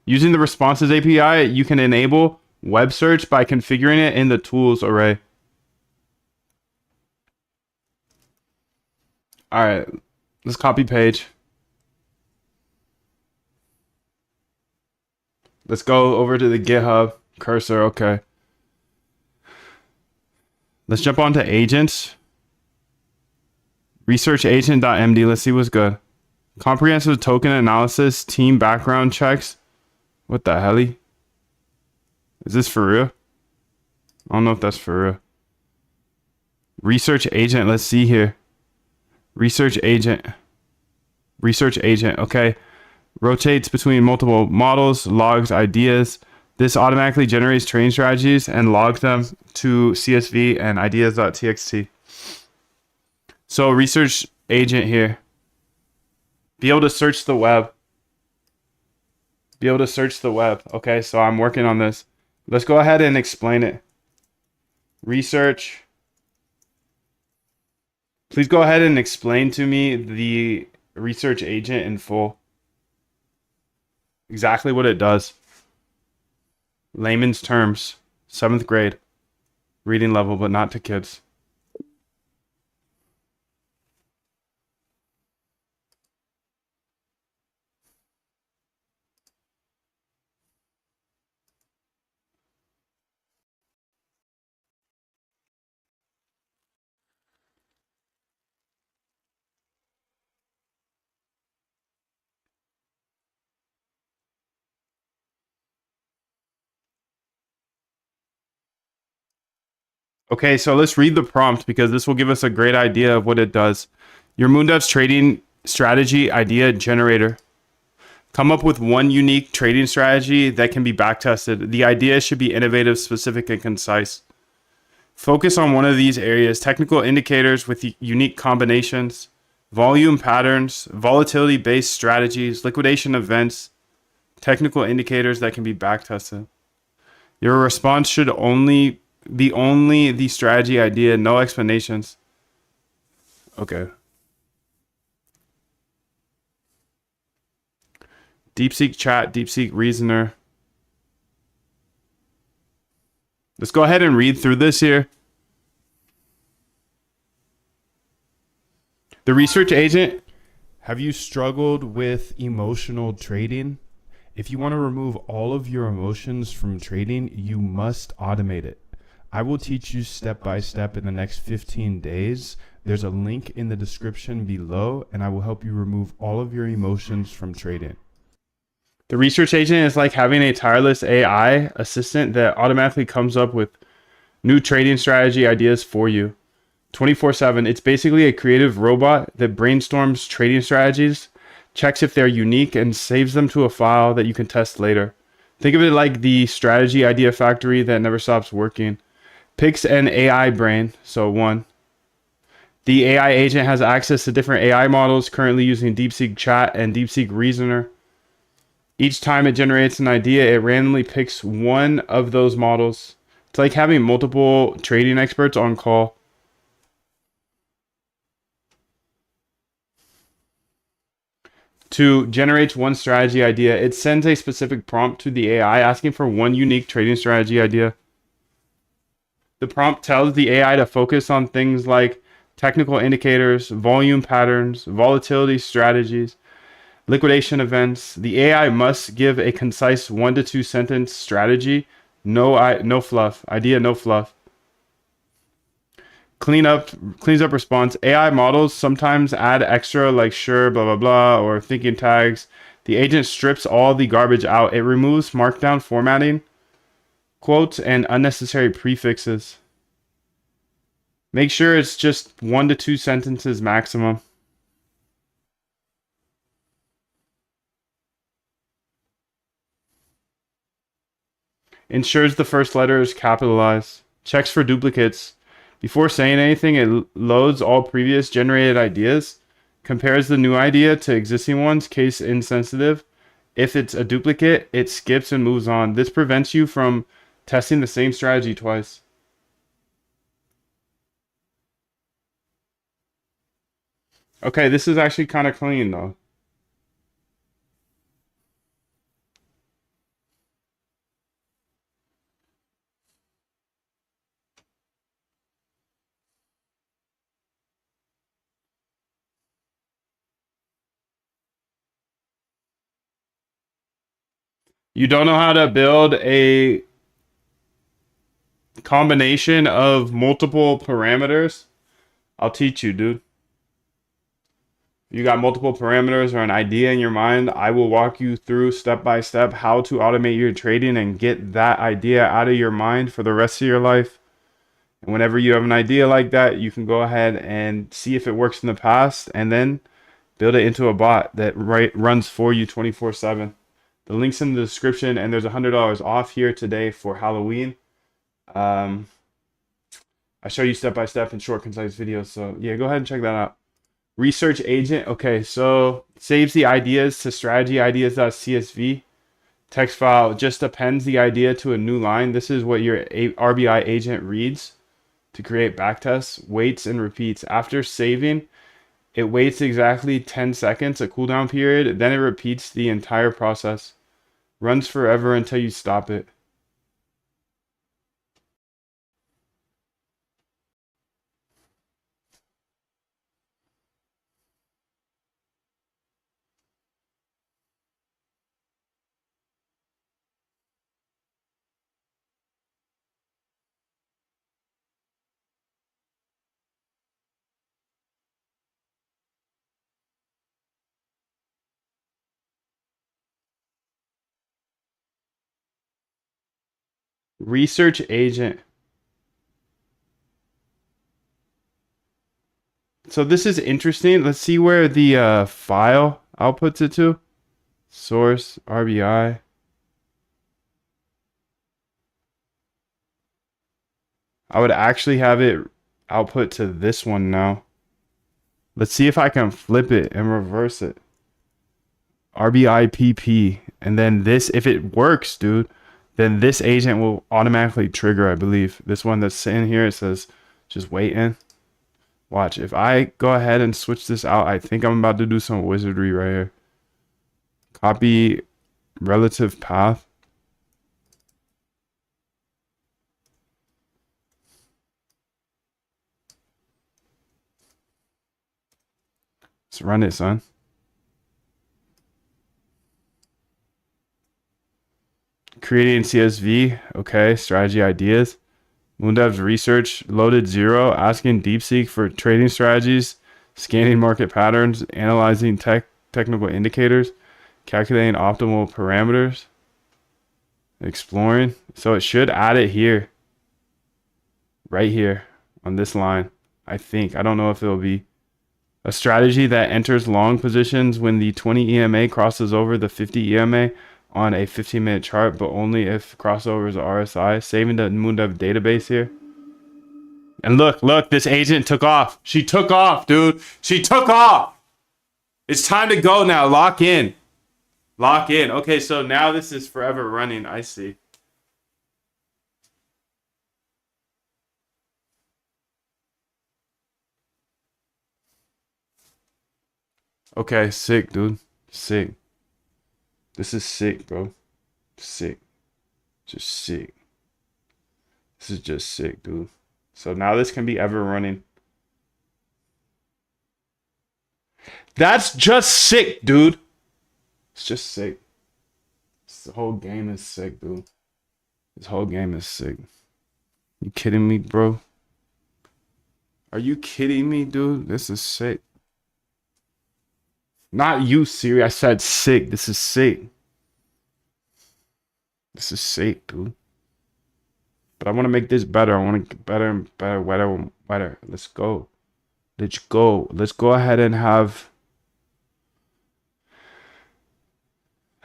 [SPEAKER 1] Using the responses API, you can enable web search by configuring it in the tools array. All right, let's copy page. Let's go over to the GitHub cursor. Okay. Let's jump onto agents. Research agent.md. Let's see what's good. Comprehensive token analysis, team background checks. What the hell? Is this for real? I don't know if that's for real. Research agent. Let's see here. Research agent. Research agent. Okay. Rotates between multiple models, logs ideas. This automatically generates training strategies and logs them to CSV and ideas.txt. So research agent here. Be able to search the web. Be able to search the web. Okay, so I'm working on this. Let's go ahead and explain it. Research. Please go ahead and explain to me the research agent in full. Exactly what it does. Layman's terms. 7th grade. Reading level, but not to kids. Okay, so let's read the prompt because this will give us a great idea of what it does. Your Moondev's trading strategy idea generator. Come up with one unique trading strategy that can be backtested. The idea should be innovative, specific, and concise. Focus on one of these areas: technical indicators with unique combinations, volume patterns, volatility based strategies, liquidation events, technical indicators that can be backtested. Your response should only be the strategy idea, no explanations. Okay. DeepSeek chat, DeepSeek reasoner. Let's go ahead and read through this here. The research agent. Have you struggled with emotional trading? If you want to remove all of your emotions from trading, you must automate it. I will teach you step by step in the next 15 days. There's a link in the description below, and I will help you remove all of your emotions from trading. The research agent is like having a tireless AI assistant that automatically comes up with new trading strategy ideas for you 24/7. It's basically a creative robot that brainstorms trading strategies, checks if they're unique, and saves them to a file that you can test later. Think of it like the strategy idea factory that never stops working. Picks an AI brain. So one, the AI agent has access to different AI models currently using DeepSeek Chat and DeepSeek Reasoner. Each time it generates an idea, it randomly picks one of those models. It's like having multiple trading experts on call. To generate one strategy idea, it sends a specific prompt to the AI asking for one unique trading strategy idea. The prompt tells the AI to focus on things like technical indicators, volume patterns, volatility strategies, liquidation events. The AI must give a concise 1 to 2 sentence strategy. No fluff. Idea, no fluff. Cleans up response. AI models sometimes add extra like sure, blah, blah, blah, or thinking tags. The agent strips all the garbage out. It removes markdown formatting, quotes, and unnecessary prefixes. Make sure it's just 1 to 2 sentences maximum. Ensures the first letter is capitalized. Checks for duplicates. Before saying anything, it loads all previous generated ideas. Compares the new idea to existing ones, case insensitive. If it's a duplicate, it skips and moves on. This prevents you from testing the same strategy twice. Okay, this is actually kind of clean though. You don't know how to build a combination of multiple parameters? I'll teach you, dude. You got multiple parameters or an idea in your mind, I will walk you through step by step how to automate your trading and get that idea out of your mind for the rest of your life. And whenever you have an idea like that, you can go ahead and see if it works in the past and then build it into a bot that runs for you 24/7. The link's in the description, and there's $100 off here today for Halloween. Um, I show you step by step in short, concise videos. So yeah, go ahead and check that out. Research agent. Okay, so saves the ideas to strategy ideas.csv. Text file just appends the idea to a new line. This is what your RBI agent reads to create backtests, waits, and repeats. After saving, it waits exactly 10 seconds, a cooldown period, then it repeats the entire process. Runs forever until you stop it. Research agent. So this is interesting. Let's see where the file outputs it to. Source, RBI. I would actually have it output to this one now. Let's see if I can flip it and reverse it. RBIPP. And then this, if it works, dude, then this agent will automatically trigger, I believe. This one that's in here, it says just waiting. Watch, if I go ahead and switch this out, I think I'm about to do some wizardry right here. Copy relative path. Let's run it, son. Creating CSV. Okay, strategy ideas. Moondev's research loaded 0, asking DeepSeek for trading strategies, scanning market patterns, analyzing technical indicators, calculating optimal parameters, exploring. So it should add it here, right here on this line. I think. I don't know if it'll be a strategy that enters long positions when the 20 EMA crosses over the 50 EMA on a 15-minute chart, but only if crossovers are RSI, saving the Moondev database here. And look, this agent took off. She took off, dude. She took off. It's time to go now. Lock in. Lock in. Okay, so now this is forever running. I see. Okay, sick, dude. Sick. This is sick, bro. Sick. Just sick. This is just sick, dude. So now this can be ever running. That's just sick, dude. It's just sick. This whole game is sick, dude. This whole game is sick. You kidding me, bro? Are you kidding me, dude? This is sick. Not you, Siri. I said sick. This is sick. This is sick, dude. But I want to make this better. I want to get better and better, better. Let's go. Let's go. Let's go ahead and have...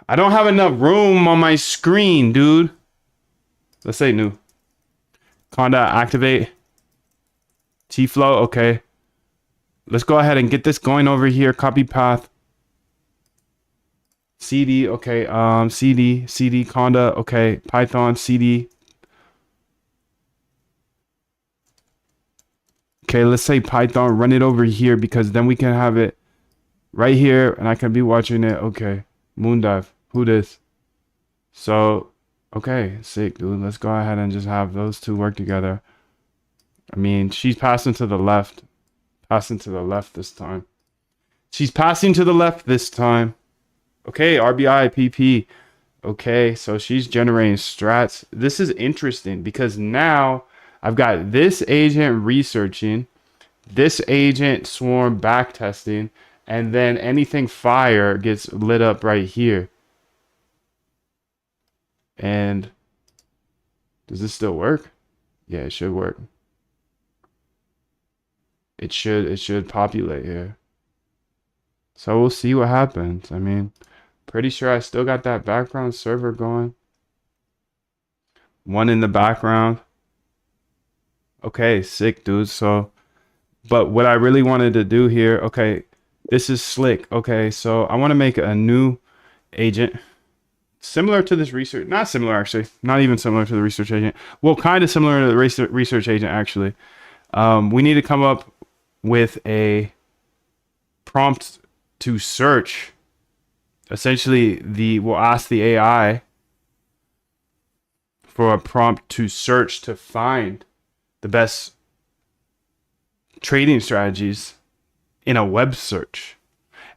[SPEAKER 1] I don't have enough room on my screen, dude. Let's say new. Conda activate. T-flow. Okay. Let's go ahead and get this going over here. Copy path. CD, okay, CD, Conda, okay, Python, CD. Okay, let's say Python, run it over here because then we can have it right here and I can be watching it. Okay, Moondive, who this? So, okay, sick, dude. Let's go ahead and just have those two work together. I mean, she's passing to the left. Passing to the left this time. She's passing to the left this time. Okay, RBI, PP. Okay, so she's generating strats. This is interesting because now I've got this agent researching, this agent swarm backtesting, and then anything fire gets lit up right here. And does this still work? Yeah, it should work. It should populate here. So we'll see what happens. I mean, pretty sure I still got that background server going. One in the background. Okay, sick, dude. So, but what I really wanted to do here, okay, this is slick. Okay, so I want to make a new agent similar to this research. Not similar, actually. Not even similar to the research agent. Well, kind of similar to the research agent, actually. We need to come up with a prompt to search. Essentially, we'll ask the AI for a prompt to search to find the best trading strategies in a web search.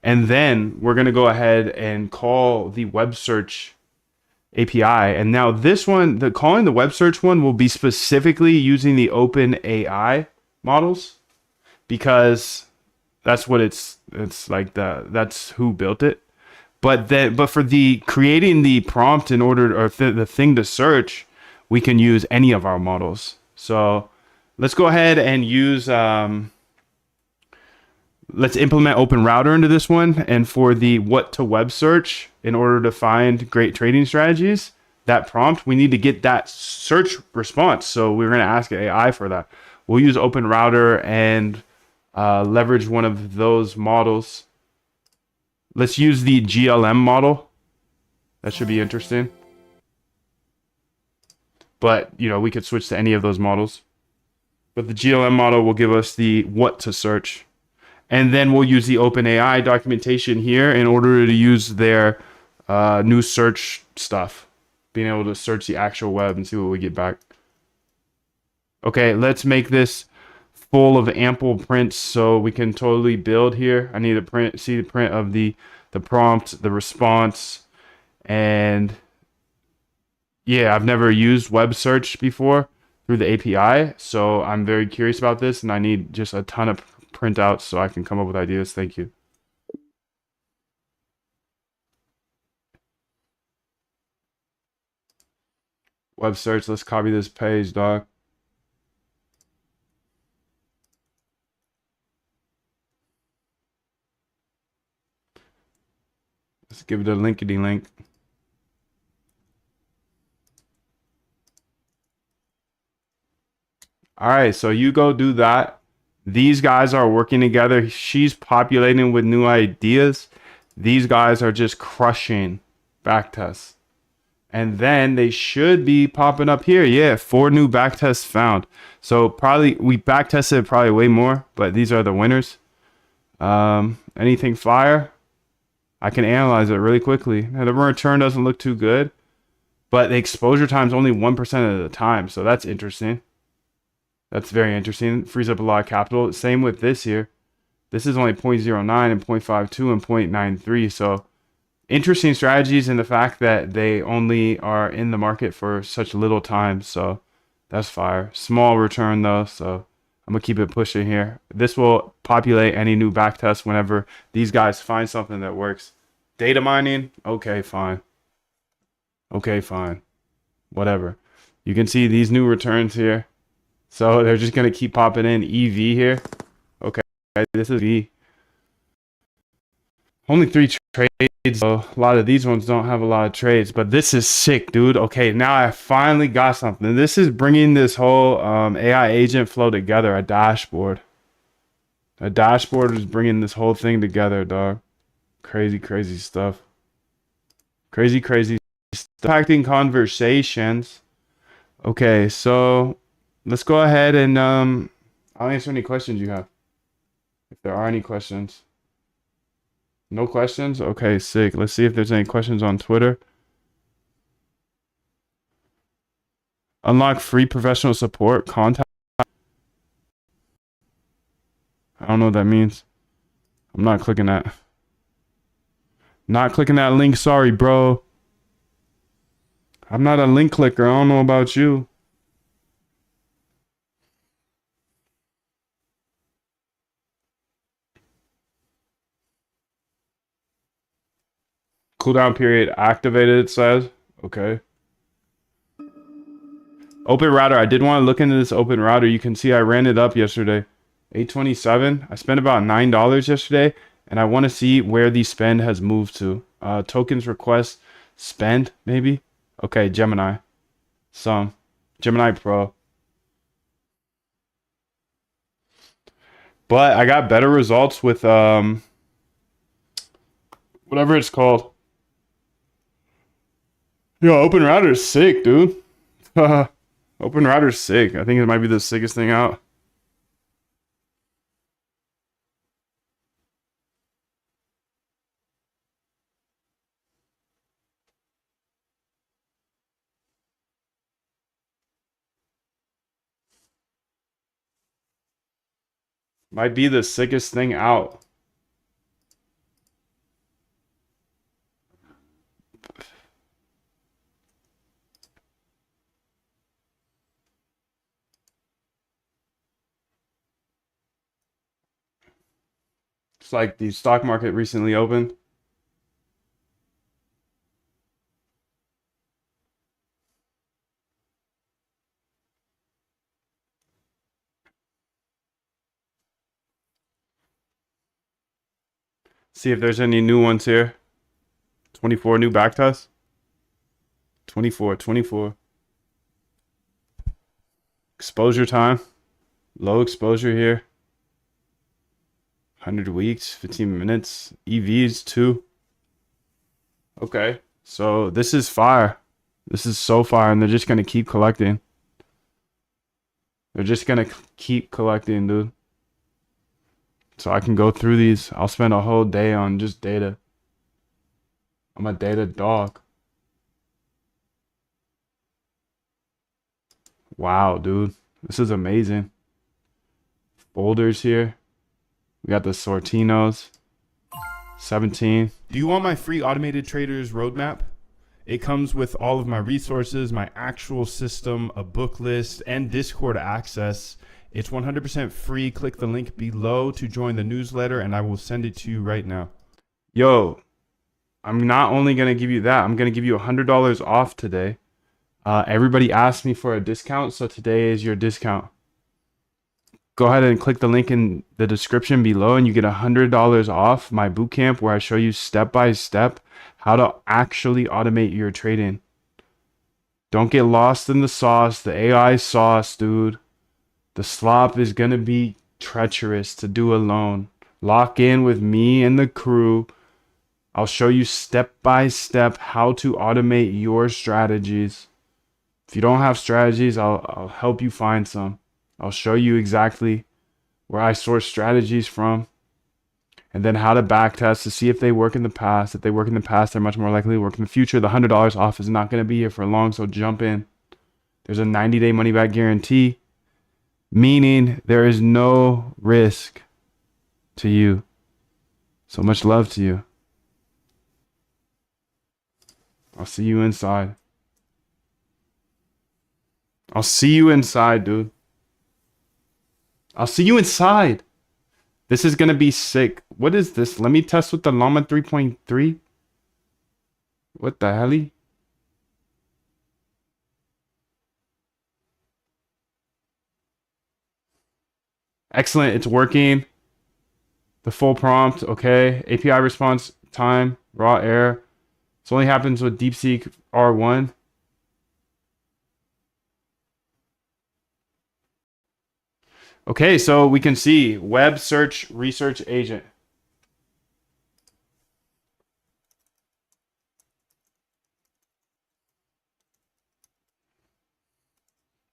[SPEAKER 1] And then we're going to go ahead and call the web search API. And now this one, calling the web search one will be specifically using the OpenAI models because that's what it's like that's who built it. But for the creating the prompt in order or the thing to search, we can use any of our models. So let's go ahead and use let's implement Open Router into this one. And for the what to web search, in order to find great trading strategies, that prompt, we need to get that search response. So we're going to ask AI for that. We'll use Open Router and leverage one of those models. Let's use the GLM model. That should be interesting. But, you know, we could switch to any of those models. But the GLM model will give us the what to search. And then we'll use the OpenAI documentation here in order to use their new search stuff. Being able to search the actual web and see what we get back. Okay, let's make this full of ample prints so we can totally build here. I need to print, see the print of the prompt, the response, and yeah, I've never used web search before through the API, so I'm very curious about this, and I need just a ton of printouts so I can come up with ideas. Thank you. Web search, let's copy this page, dog. Let's give it a linkity link. All right, so you go do that. These guys are working together. She's populating with new ideas. These guys are just crushing backtests. And then they should be popping up here. Yeah, 4 new backtests found. So probably we backtested probably way more, but these are the winners. Anything fire? I can analyze it really quickly. Now, the return doesn't look too good, but the exposure time is only 1% of the time. So that's interesting. That's very interesting. It frees up a lot of capital. Same with this here. This is only 0.09 and 0.52 and 0.93. So interesting strategies in the fact that they only are in the market for such little time. So that's fire. Small return though. So I'm going to keep it pushing here. This will populate any new backtests whenever these guys find something that works. Data mining. Okay, fine. Okay, fine. Whatever. You can see these new returns here. So they're just going to keep popping in EV here. Okay, this is V. Only 3 trades. So a lot of these ones don't have a lot of trades, but this is sick, dude. Okay, now I finally got something. This is bringing this whole AI agent flow together, a dashboard. A dashboard is bringing this whole thing together, dog. Crazy, crazy stuff. Crazy, crazy stuff. Impacting conversations. Okay, so let's go ahead and I'll answer any questions you have. If there are any questions. No questions? Okay, sick. Let's see if there's any questions on Twitter. Unlock free professional support. Contact. I don't know what that means. I'm not clicking that. Not clicking that link. Sorry, bro. I'm not a link clicker. I don't know about you. Cooldown period activated, it says. Okay. Open router. I did want to look into this open router. You can see I ran it up yesterday. 827. I spent about $9 yesterday, and I want to see where the spend has moved to. Tokens request spend, maybe? Okay, Gemini. Some. Gemini Pro. But I got better results with whatever it's called. Yo, open router is sick, dude. Open router is sick. I think it might be the sickest thing out. Might be the sickest thing out. It's like the stock market recently opened. See if there's any new ones here. 24 new back tests. 24. Exposure time. Low exposure here. 100 weeks, 15 minutes. EVs 2. Okay. So this is fire. This is so fire, and they're just gonna keep collecting. They're just gonna keep collecting, dude. So I can go through these. I'll spend a whole day on just data. I'm a data dog. Wow, dude. This is amazing. Folders here. We got the Sortinos. 17. Do you want my free automated traders roadmap? It comes with all of my resources, my actual system, a book list, and Discord access. It's 100% free. Click the link below to join the newsletter, and I will send it to you right now. Yo, I'm not only going to give you that, I'm going to give you $100 off today. Everybody asked me for a discount, so today is your discount. Go ahead and click the link in the description below, and you get $100 off my bootcamp where I show you step by step how to actually automate your trading. Don't get lost in the sauce, the AI sauce, dude. The slop is going to be treacherous to do alone. Lock in with me and the crew. I'll show you step by step how to automate your strategies. If you don't have strategies, I'll help you find some. I'll show you exactly where I source strategies from, and then how to backtest to see if they work in the past. If they work in the past, they're much more likely to work in the future. The $100 off is not going to be here for long, so jump in. There's a 90-day money-back guarantee, meaning there is no risk to you. So much love to you. I'll see you inside. I'll see you inside, dude. I'll see you inside. This is going to be sick. What is this? Let me test with the Llama 3.3. What the hell? Excellent. It's working. The full prompt. Okay. API response time. Raw error. This only happens with DeepSeek R1. Okay, so we can see web search research agent.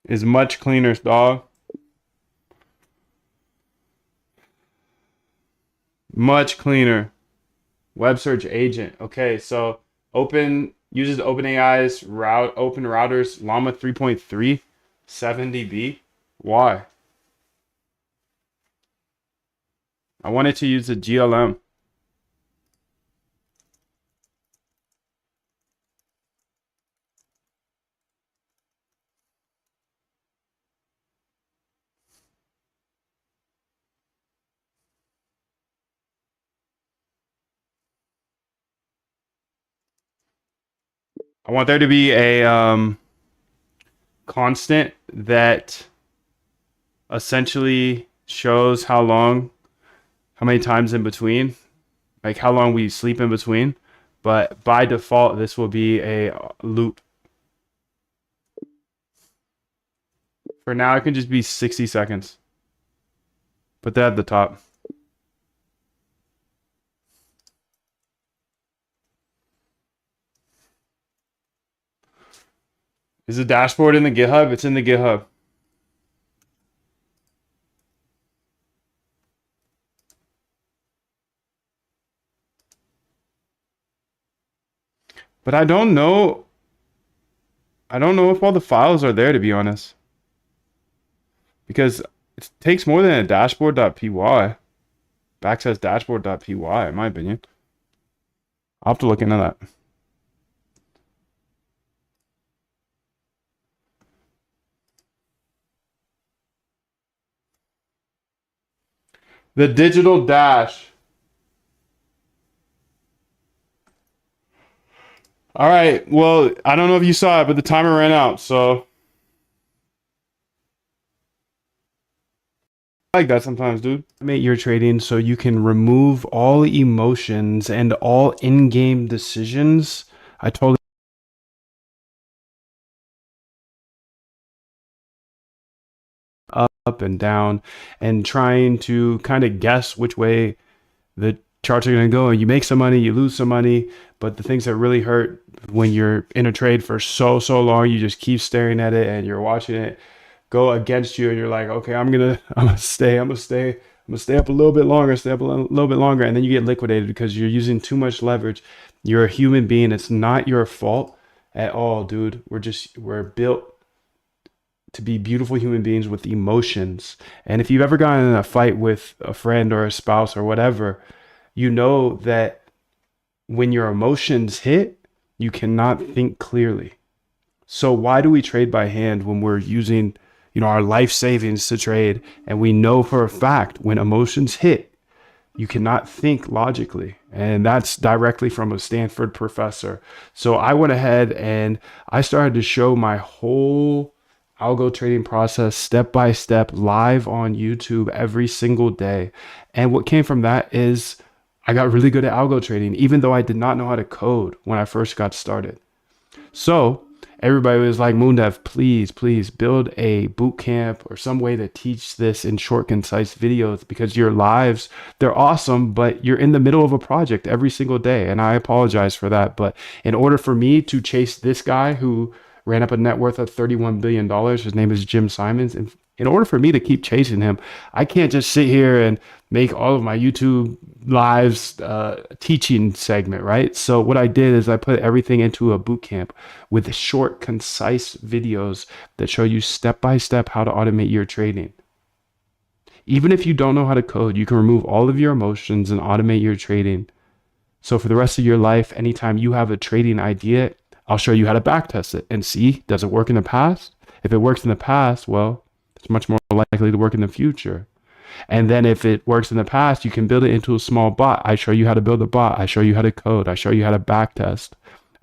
[SPEAKER 1] Is much cleaner, dog. Much cleaner. Web search agent. Okay, so uses OpenAI's open routers Llama 3.3 7dB. Why? I wanted to use the GLM. I want there to be a constant that essentially shows how many times in between, like how long we sleep in between. But by default, this will be a loop. For now, it can just be 60 seconds. Put that at the top. Is the dashboard in the GitHub? It's in the GitHub. But I don't know. I don't know if all the files are there, to be honest. Because it takes more than a dashboard.py. Backsays dashboard.py, in my opinion. I'll have to look into that. The digital dash. All right. Well, I don't know if you saw it, but the timer ran out. So like that sometimes, dude. Automate your trading so you can remove all emotions and all in-game decisions. I totally up and down and trying to kind of guess which way the charts are going to go. And you make some money, you lose some money, but the things that really hurt when you're in a trade for so long, you just keep staring at it and you're watching it go against you, and you're like, okay, I'm gonna stay up a little bit longer, stay up a little bit longer, and then you get liquidated because you're using too much leverage. You're a human being. It's not your fault at all, dude. We're built to be beautiful human beings with emotions. And if you've ever gotten in a fight with a friend or a spouse or whatever, you know that when your emotions hit, you cannot think clearly. So why do we trade by hand when we're using, our life savings to trade? And we know for a fact when emotions hit, you cannot think logically. And that's directly from a Stanford professor. So I went ahead and I started to show my whole algo trading process step by step live on YouTube every single day. And what came from that is I got really good at algo trading, even though I did not know how to code when I first got started. So everybody was like, Moondev, please build a boot camp or some way to teach this in short, concise videos, because your lives, they're awesome, but you're in the middle of a project every single day. And I apologize for that. But in order for me to chase this guy who ran up a net worth of $31 billion, his name is Jim Simons, and in order for me to keep chasing him, I can't just sit here and make all of my YouTube lives teaching segment, right? So what I did is I put everything into a boot camp with short, concise videos that show you step by step how to automate your trading. Even if you don't know how to code, you can remove all of your emotions and automate your trading. So for the rest of your life, anytime you have a trading idea, I'll show you how to backtest it and see, does it work in the past? If it works in the past, well, it's much more likely to work in the future. And then if it works in the past, you can build it into a small bot. I show you how to build a bot. I show you how to code. I show you how to backtest.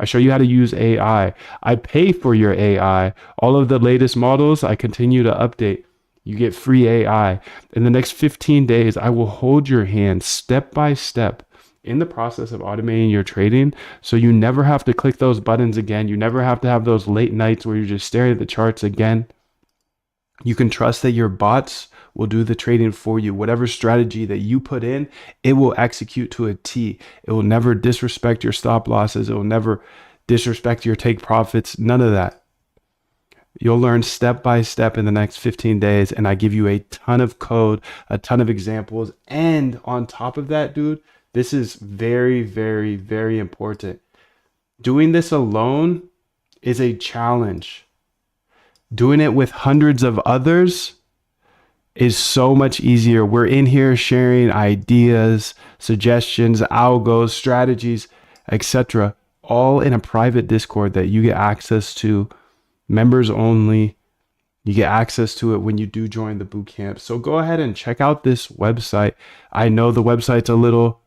[SPEAKER 1] I show you how to use AI. I pay for your AI. All of the latest models, I continue to update. You get free AI. In the next 15 days, I will hold your hand step by step in the process of automating your trading, so you never have to click those buttons again. You never have to have those late nights where you're just staring at the charts again. You can trust that your bots will do the trading for you. Whatever strategy that you put in, it will execute to a T. It will never disrespect your stop losses. It will never disrespect your take profits. None of that. You'll learn step by step in the next 15 days. And I give you a ton of code, a ton of examples. And on top of that, dude, this is very, very, very important. Doing this alone is a challenge. Doing it with hundreds of others is so much easier. We're in here sharing ideas, suggestions, algos, strategies, etc., all in a private Discord that you get access to, members only. You get access to it when you do join the bootcamp. So go ahead and check out this website. I know the website's a little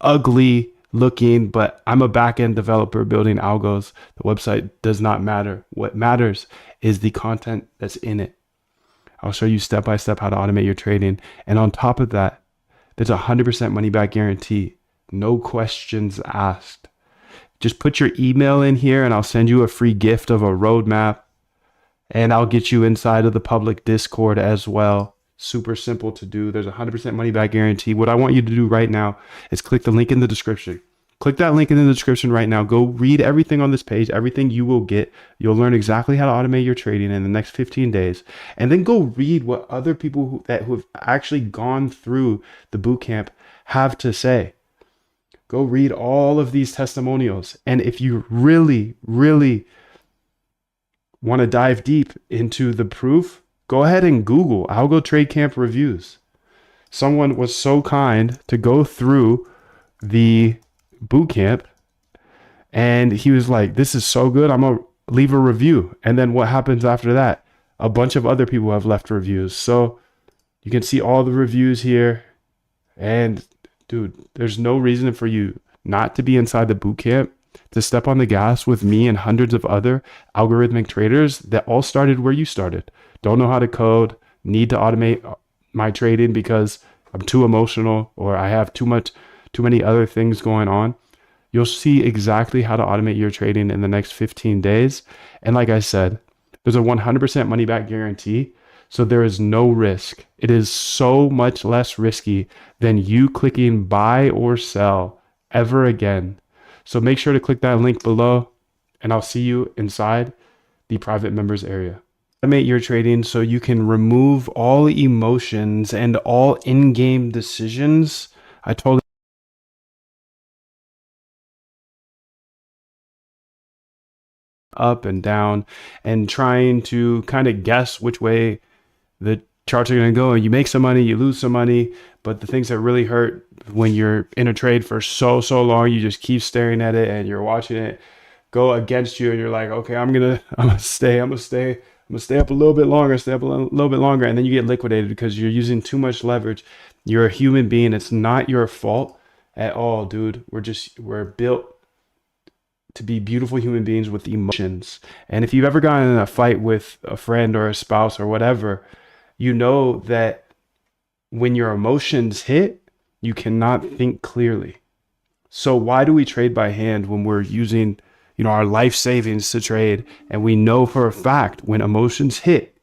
[SPEAKER 1] ugly looking, but I'm a back-end developer building algos. The website does not matter. What matters is the content that's in it. I'll show you step by step how to automate your trading. And on top of that, there's a 100% money back guarantee. No questions asked. Just put your email in here and I'll send you a free gift of a roadmap, and I'll get you inside of the public Discord as well. Super simple to do. There's a 100% money back guarantee. What I want you to do right now is click the link in the description. Click that link in the description right now. Go read everything on this page, everything you will get. You'll learn exactly how to automate your trading in the next 15 days. And then go read what other people who have actually gone through the bootcamp have to say. Go read all of these testimonials. And if you really, really want to dive deep into the proof, go ahead and Google Algo Trade Camp reviews. Someone was so kind to go through the bootcamp and he was like, this is so good, I'm gonna leave a review. And then what happens after that? A bunch of other people have left reviews. So you can see all the reviews here. And dude, there's no reason for you not to be inside the bootcamp, to step on the gas with me and hundreds of other algorithmic traders that all started where you started. Don't know how to code, need to automate my trading because I'm too emotional or I have too many other things going on, you'll see exactly how to automate your trading in the next 15 days. And like I said, there's a 100% money back guarantee. So there is no risk. It is so much less risky than you clicking buy or sell ever again. So make sure to click that link below and I'll see you inside the private members area. Automate your trading so you can remove all emotions and all in-game decisions. I totally up and down and trying to kind of guess which way the charts are going to go, and you make some money, you lose some money. But the things that really hurt when you're in a trade for so long, you just keep staring at it and you're watching it go against you and you're like, okay, I'm gonna stay up a little bit longer, stay up a little bit longer, and then you get liquidated because you're using too much leverage. You're a human being. It's not your fault at all, dude. We're built to be beautiful human beings with emotions. And if you've ever gotten in a fight with a friend or a spouse or whatever, you know that when your emotions hit, you cannot think clearly. So why do we trade by hand when we're using, our life savings to trade? And we know for a fact when emotions hit,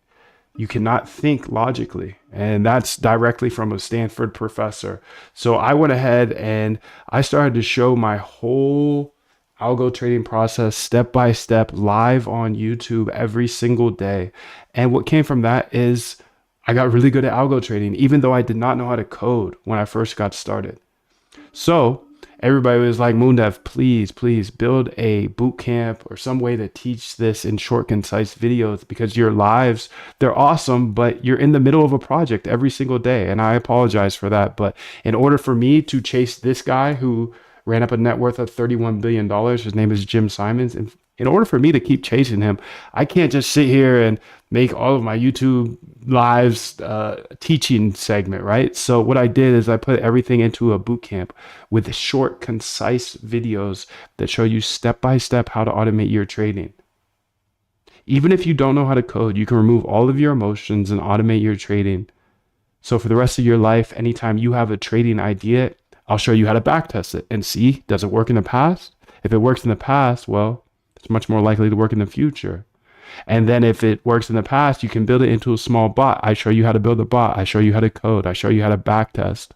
[SPEAKER 1] you cannot think logically. And that's directly from a Stanford professor. So I went ahead and I started to show my whole algo trading process step by step live on YouTube every single day. And what came from that is I got really good at algo trading, even though I did not know how to code when I first got started. So everybody was like, Moondev, please build a boot camp or some way to teach this in short, concise videos, because your lives, they're awesome, but you're in the middle of a project every single day. And I apologize for that. But in order for me to chase this guy who ran up a net worth of $31 billion, his name is Jim Simons, and in order for me to keep chasing him, I can't just sit here and make all of my YouTube lives teaching segment, right? So what I did is I put everything into a boot camp with short, concise videos that show you step by step how to automate your trading. Even if you don't know how to code, you can remove all of your emotions and automate your trading. So for the rest of your life, anytime you have a trading idea, I'll show you how to backtest it and see, does it work in the past? If it works in the past, well, it's much more likely to work in the future. And then if it works in the past, you can build it into a small bot. I show you how to build a bot. I show you how to code. I show you how to backtest.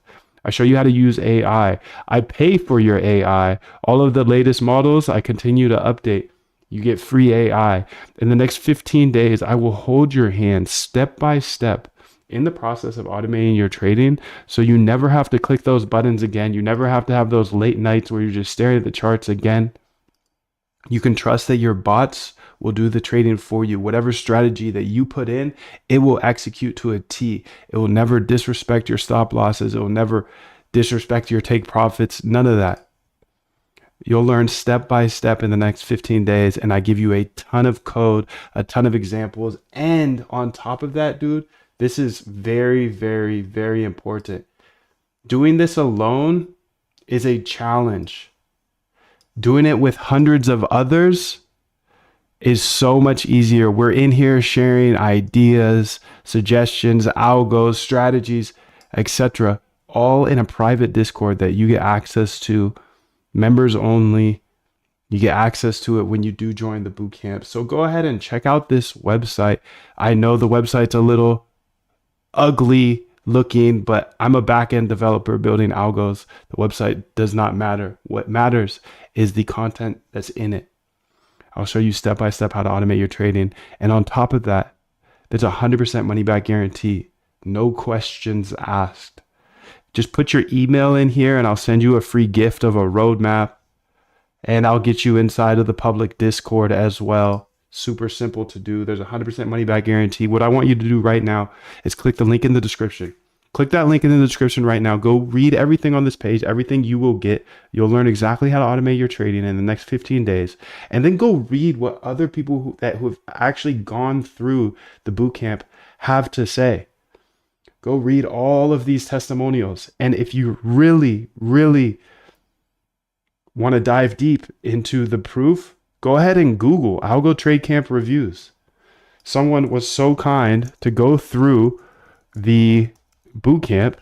[SPEAKER 1] I show you how to use AI. I pay for your AI. All of the latest models, I continue to update. You get free AI. In the next 15 days, I will hold your hand step by step in the process of automating your trading, so you never have to click those buttons again. You never have to have those late nights where you're just staring at the charts again. You can trust that your bots will do the trading for you. Whatever strategy that you put in, it will execute to a T. It will never disrespect your stop losses. It will never disrespect your take profits. None of that. You'll learn step by step in the next 15 days. And I give you a ton of code, a ton of examples. And on top of that, dude, this is very, very, very important. Doing this alone is a challenge. Doing it with hundreds of others is so much easier. We're in here sharing ideas, suggestions, algos, strategies, etc., all in a private Discord that you get access to, members only. You get access to it when you do join the bootcamp. So go ahead and check out this website. I know the website's a little ugly looking, but I'm a back-end developer building algos. The website does not matter. What matters is the content that's in it. I'll show you step by step how to automate your trading. And on top of that, there's a 100% money back guarantee. No questions asked. Just put your email in here and I'll send you a free gift of a roadmap, and I'll get you inside of the public Discord as well. Super simple to do. There's a 100% money back guarantee. What I want you to do right now is click the link in the description. Click that link in the description right now. Go read everything on this page, everything you will get. You'll learn exactly how to automate your trading in the next 15 days. And then go read what other people who have actually gone through the bootcamp have to say. Go read all of these testimonials. And if you really, really want to dive deep into the proof, go ahead and Google Algo Trade Camp reviews. Someone was so kind to go through the boot camp,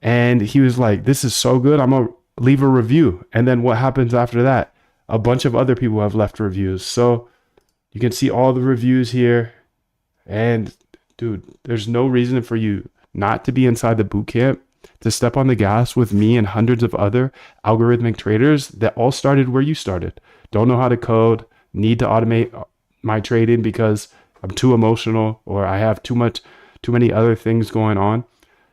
[SPEAKER 1] and he was like, "This is so good. I'm gonna leave a review." And then what happens after that? A bunch of other people have left reviews. So you can see all the reviews here. And dude, there's no reason for you not to be inside the boot camp, to step on the gas with me and hundreds of other algorithmic traders that all started where you started. Don't know how to code, need to automate my trading because I'm too emotional or I have too many other things going on.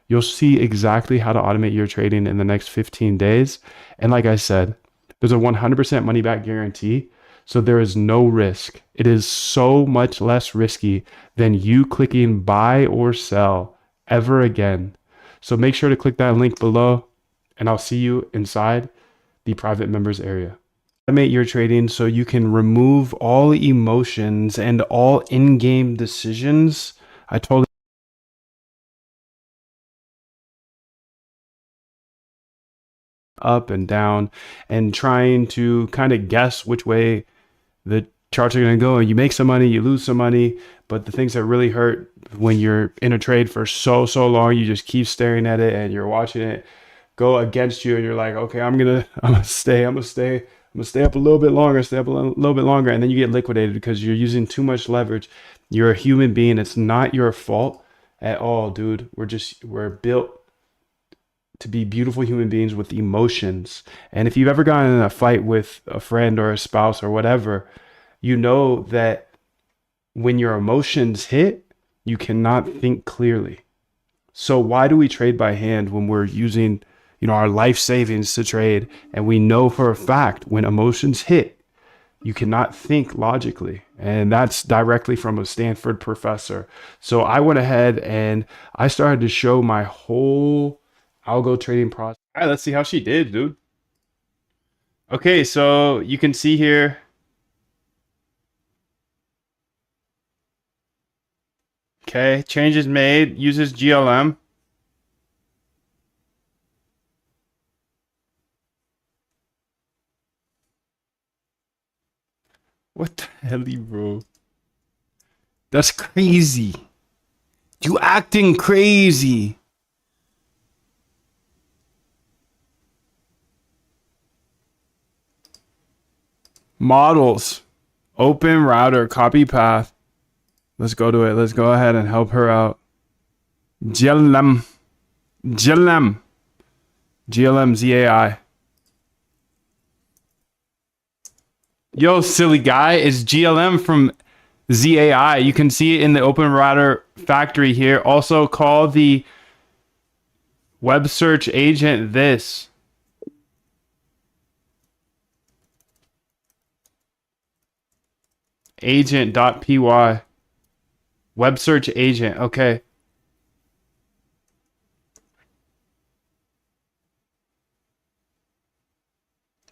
[SPEAKER 1] You'll see exactly how to automate your trading in the next 15 days. And like I said, there's a 100% money back guarantee. So there is no risk. It is so much less risky than you clicking buy or sell ever again. So make sure to click that link below, and I'll see you inside the private members area. Automate your trading so you can remove all emotions and all in-game decisions. I totally up and down and trying to kind of guess which way the charts are going to go, and you make some money, you lose some money. But the things that really hurt when you're in a trade for so long, you just keep staring at it and you're watching it go against you, and you're like, okay, I'm gonna stay up a little bit longer, stay up a little bit longer, and then you get liquidated because you're using too much leverage. You're a human being. It's not your fault at all, dude. We're built to be beautiful human beings with emotions. And if you've ever gotten in a fight with a friend or a spouse or whatever, you know that when your emotions hit, you cannot think clearly. So why do we trade by hand when we're using, our life savings to trade? And we know for a fact when emotions hit, you cannot think logically. And that's directly from a Stanford professor. So I went ahead and I started to show my whole algo trading process. All right, let's see how she did, dude. Okay, so you can see here. Okay, changes made, uses GLM. What the hell, bro? That's crazy. You acting crazy. Models. Open router, copy path. Let's go to it. Let's go ahead and help her out. GLM. GLM. GLM ZAI. Yo, silly guy, it's GLM from ZAI. You can see it in the Open Router factory here. Also call the web search agent this. Agent.py. Web search agent. Okay.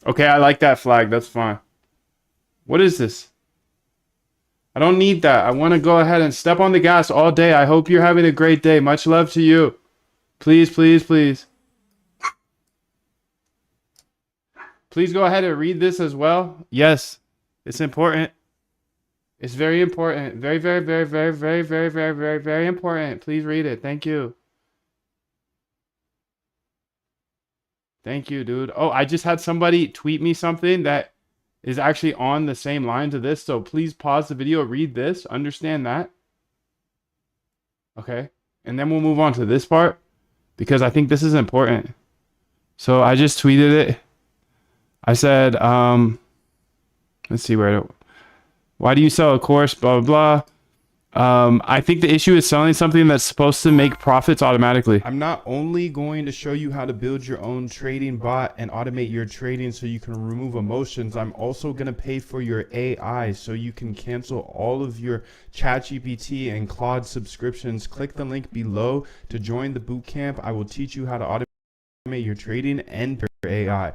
[SPEAKER 1] Okay, I like that flag. That's fine. What is this? I don't need that. I want to go ahead and step on the gas all day. I hope you're having a great day. Much love to you. Please, please, please. Please go ahead and read this as well. Yes, it's important. It's very important. Very, very, very, very, very, very, very, very, very important. Please read it. Thank you. Thank you, dude. Oh, I just had somebody tweet me something that is actually on the same lines of this. So please pause the video, read this, understand that. Okay. And then we'll move on to this part because I think this is important. So I just tweeted it. I said, let's see why do you sell a course? Blah, blah, blah. I think the issue is selling something that's supposed to make profits automatically. I'm not only going to show you how to build your own trading bot and automate your trading so you can remove emotions. I'm also going to pay for your AI so you can cancel all of your ChatGPT and Claude subscriptions. Click the link below to join the bootcamp. I will teach you how to automate your trading and your AI.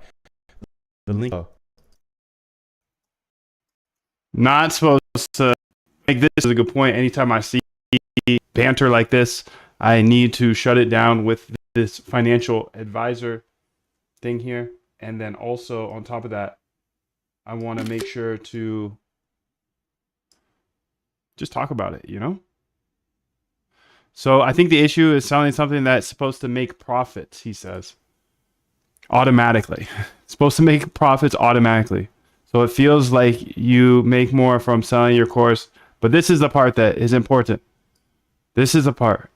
[SPEAKER 1] The link. Not supposed to make this is a good point. Anytime I see banter like this, I need to shut it down with this financial advisor thing here. And then also on top of that, I want to make sure to just talk about it, So I think the issue is selling something that's supposed to make profits, he says. Automatically. It's supposed to make profits automatically. So it feels like you make more from selling your course. But this is the part that is important. This is the part.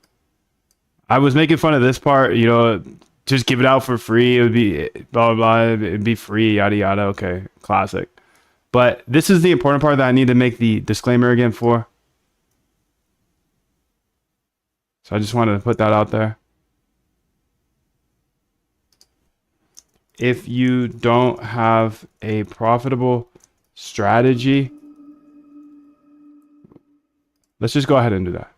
[SPEAKER 1] I was making fun of this part, you know, just give it out for free. It would be blah, blah, blah. It'd be free, yada, yada. Okay, classic. But this is the important part that I need to make the disclaimer again for. So I just wanted to put that out there. If you don't have a profitable strategy, let's just go ahead and do that.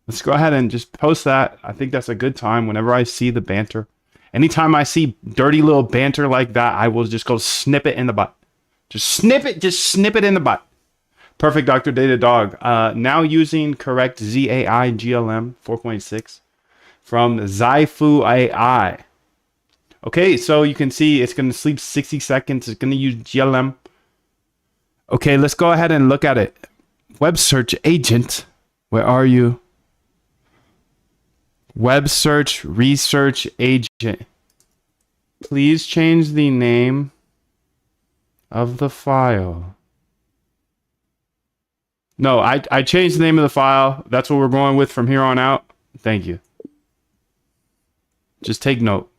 [SPEAKER 1] Let's go ahead and just post that. I think that's a good time whenever I see the banter. Anytime I see dirty little banter like that, I will just go snip it in the butt. Just snip it in the butt. Perfect Dr. Data Dog. Now using correct ZAI GLM 4.6 from Zyfu AI. Okay, so you can see it's going to sleep 60 seconds. It's going to use GLM. Okay, let's go ahead and look at it. Web search agent. Where are you? Web search research agent. Please change the name of the file. No, I changed the name of the file. That's what we're going with from here on out. Thank you. Just take note.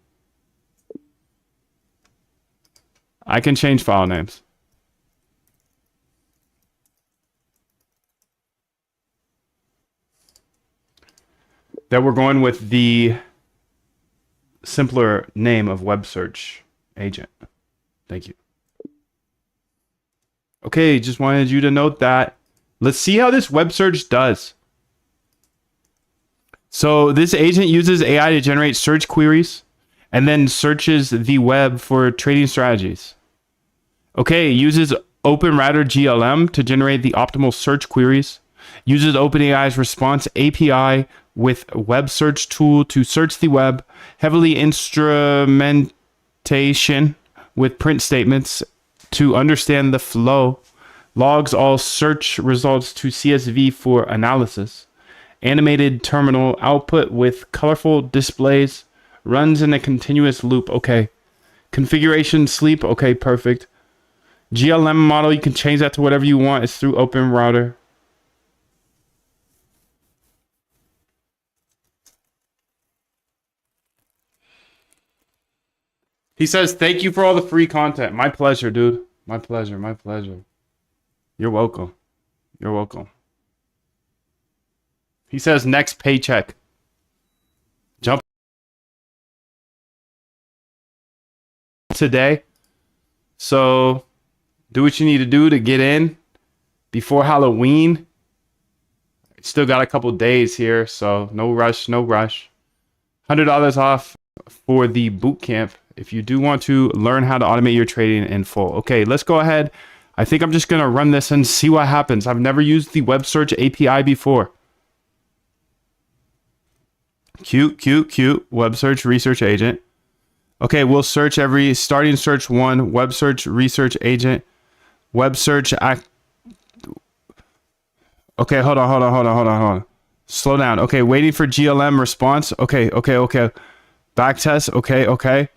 [SPEAKER 1] I can change file names. That we're going with the simpler name of web search agent. Thank you. Okay, just wanted you to note that. Let's see how this web search does. So this agent uses AI to generate search queries and then searches the web for trading strategies. Okay, uses OpenRouter GLM to generate the optimal search queries. Uses OpenAI's response API with web search tool to search the web. Heavily instrumentation with print statements to understand the flow. Logs all search results to CSV for analysis. Animated terminal output with colorful displays. Runs in a continuous loop. Okay. Configuration sleep. Okay, perfect. GLM model, you can change that to whatever you want. It's through OpenRouter. He says, thank you for all the free content. My pleasure, dude. My pleasure. My pleasure. You're welcome. You're welcome. He says, next paycheck. Jump today. So do what you need to do to get in before Halloween. Still got a couple days here, so no rush, no rush. $100 off for the boot camp if you do want to learn how to automate your trading in full. Okay, let's go ahead. I think I'm just going to run this and see what happens. I've never used the web search API before. Cute. Web search research agent. Okay, we'll search every starting search one. Web search research agent. Web search. Okay, hold on. Slow down. Okay, waiting for GLM response. Okay. Backtest. Okay.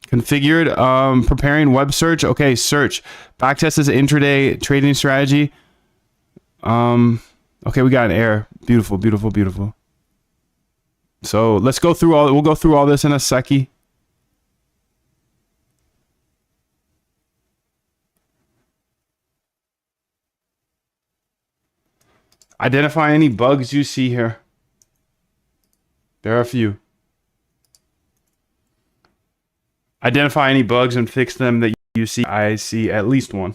[SPEAKER 1] Configured. Preparing web search. Okay, search. Backtest is intraday trading strategy. Okay, we got an error. Beautiful. So let's go through all. We'll go through all this in a seckie. Identify any bugs you see here. There are a few. Identify any bugs and fix them that you see. I see at least one.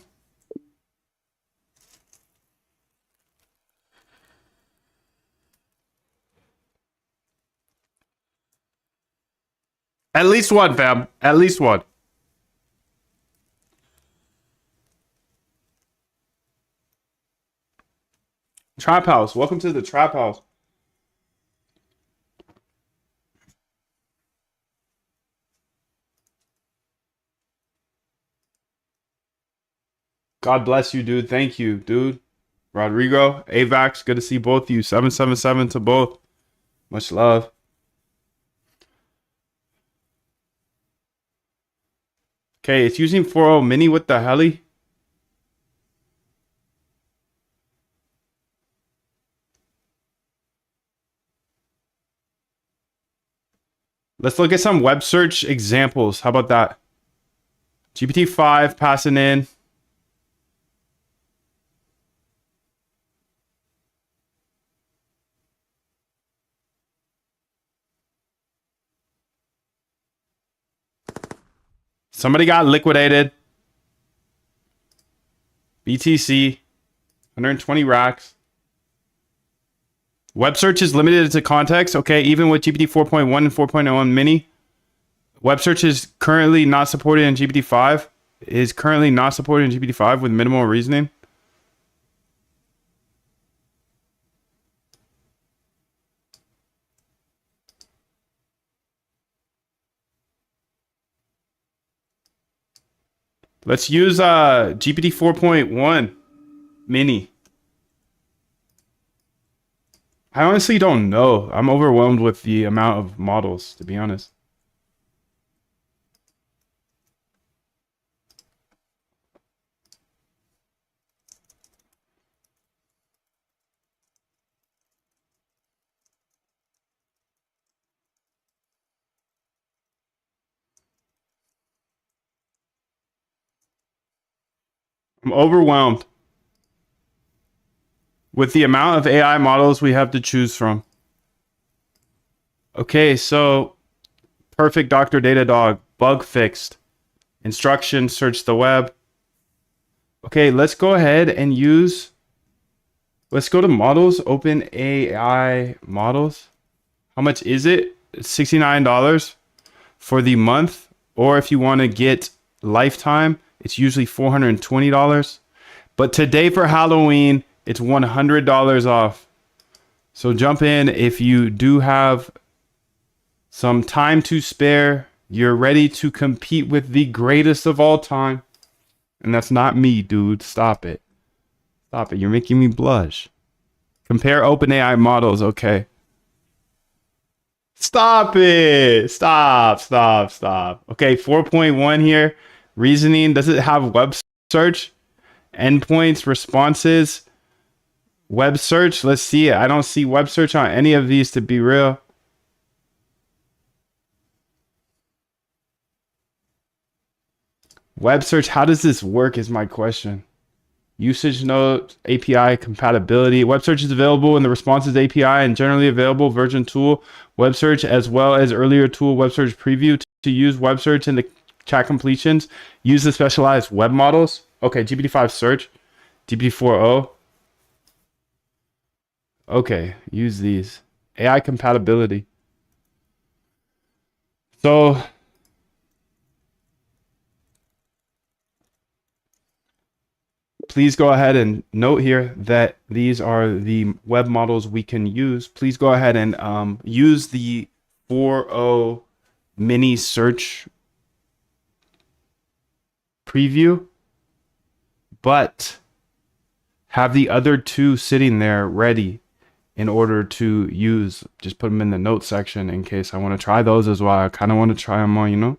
[SPEAKER 1] At least one, fam. At least one. Trap House. Welcome to the Trap House. God bless you, dude. Thank you, dude. Rodrigo, Avax, good to see both of you. 777 to both. Much love. Okay, it's using 4.0 mini. What the hell? Let's look at some web search examples. How about that? GPT-5 passing in. Somebody got liquidated. BTC, 120 racks. Web search is limited to context. Okay, even with GPT 4.1 and 4.0 mini, web search is currently not supported in GPT-5. Is currently not supported in GPT-5 with minimal reasoning. Let's use GPT 4.1 mini. I honestly don't know. I'm overwhelmed with the amount of models, to be honest. I'm overwhelmed with the amount of AI models we have to choose from. Okay, so perfect Dr. Datadog, bug fixed. Instructions, search the web. Okay, let's go ahead and let's go to models, open AI models. How much is it? It's $69 for the month. Or if you want to get lifetime, it's usually $420. But today for Halloween, it's $100 off. So jump in if you do have some time to spare. You're ready to compete with the greatest of all time. And that's not me, dude. Stop it. Stop it. You're making me blush. Compare OpenAI models. Okay. Stop it. Stop. Okay, 4.1 here. Reasoning. Does it have web search? Endpoints, responses, web search. Let's see it. I don't see web search on any of these, to be real. Web search. How does this work is my question. Usage note, API compatibility. Web search is available in the responses API and generally available version tool web search, as well as earlier tool web search preview to use web search in the chat completions. Use the specialized web models. Okay, GPT-5 search, GPT 4.0. Okay, use these. AI compatibility. So please go ahead and note here that these are the web models we can use. Please go ahead and use the 4.0 mini search preview, but have the other two sitting there ready in order to use. Just put them in the notes section in case I want to try those as well. I kind of want to try them all, you know?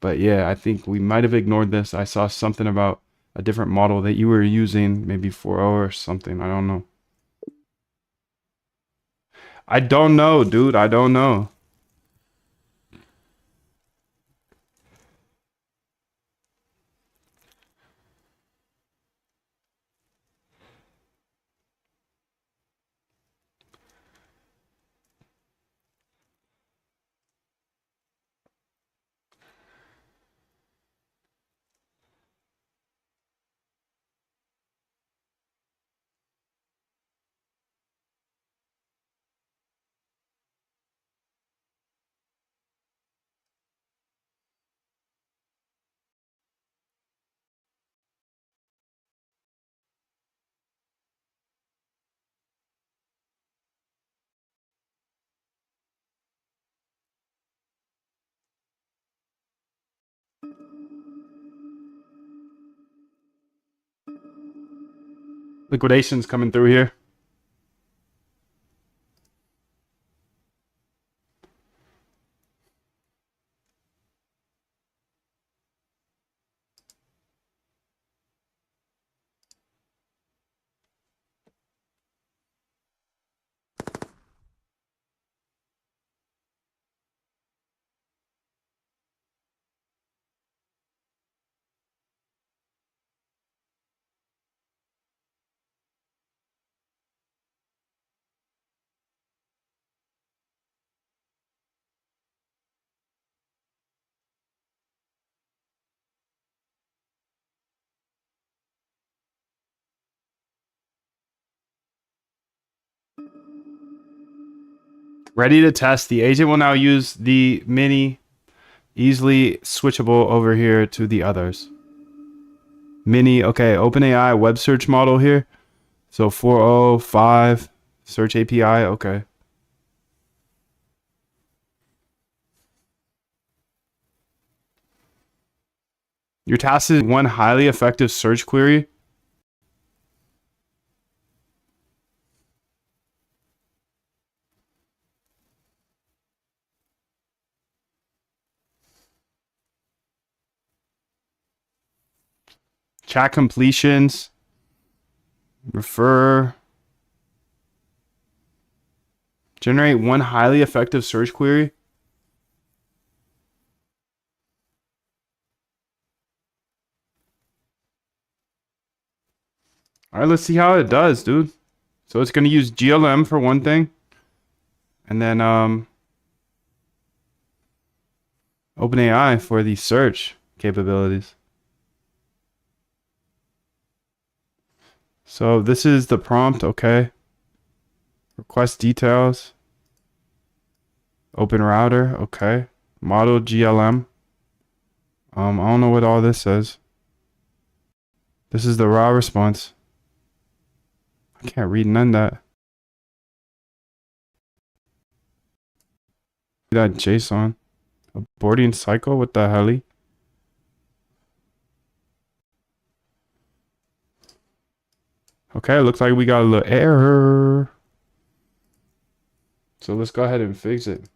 [SPEAKER 1] But yeah, I think we might have ignored this. I saw something about a different model that you were using, maybe 4.0 or something. I don't know. I don't know, dude. I don't know. Liquidation's coming through here. Ready to test. The agent will now use the mini, easily switchable over here to the others. Mini, okay, OpenAI web search model here. So 405 search API, okay. Your task is one highly effective search query. Chat completions. Refer. Generate one highly effective search query. All right, let's see how it does, dude. So it's going to use GLM for one thing. And then OpenAI for the search capabilities. So this is the prompt, okay. Request details. Open router, okay. Model GLM. I don't know what all this says. This is the raw response. I can't read none of that. That JSON. Aborting cycle? What the hell? Okay, looks like we got a little error. So let's go ahead and fix it.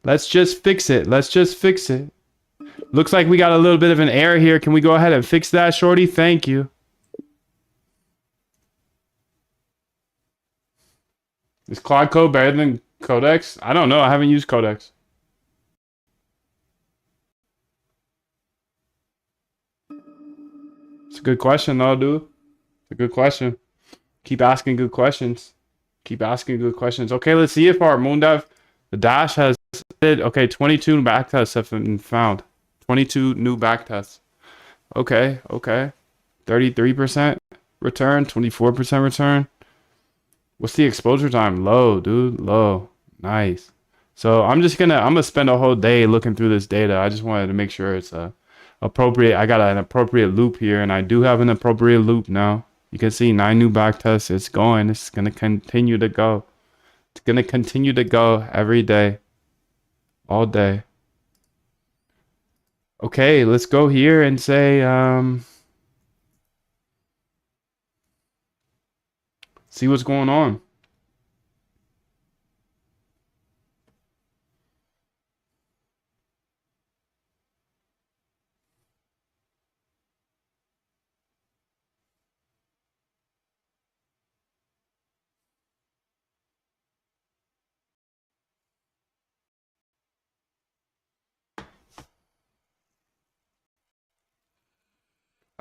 [SPEAKER 1] Let's just fix it. Let's just fix it. Looks like we got a little bit of an error here. Can we go ahead and fix that, shorty? Thank you. Is Claude Code better than Codex? I don't know. I haven't used Codex. It's a good question, though, dude. It's a good question. Keep asking good questions. Keep asking good questions. Okay, let's see if our MoonDev, the Dash has did. Okay, 22 backtests have been found. 22 new backtests. Okay, okay. 33% return, 24% return. What's the exposure time? Low, dude. Low. Nice. So I'm gonna spend a whole day looking through this data. I just wanted to make sure it's appropriate. I got an appropriate loop here, and I do have an appropriate loop now. You can see 9 new backtests. It's going. It's gonna continue to go. It's gonna continue to go every day. All day. Okay, let's go here and say see what's going on.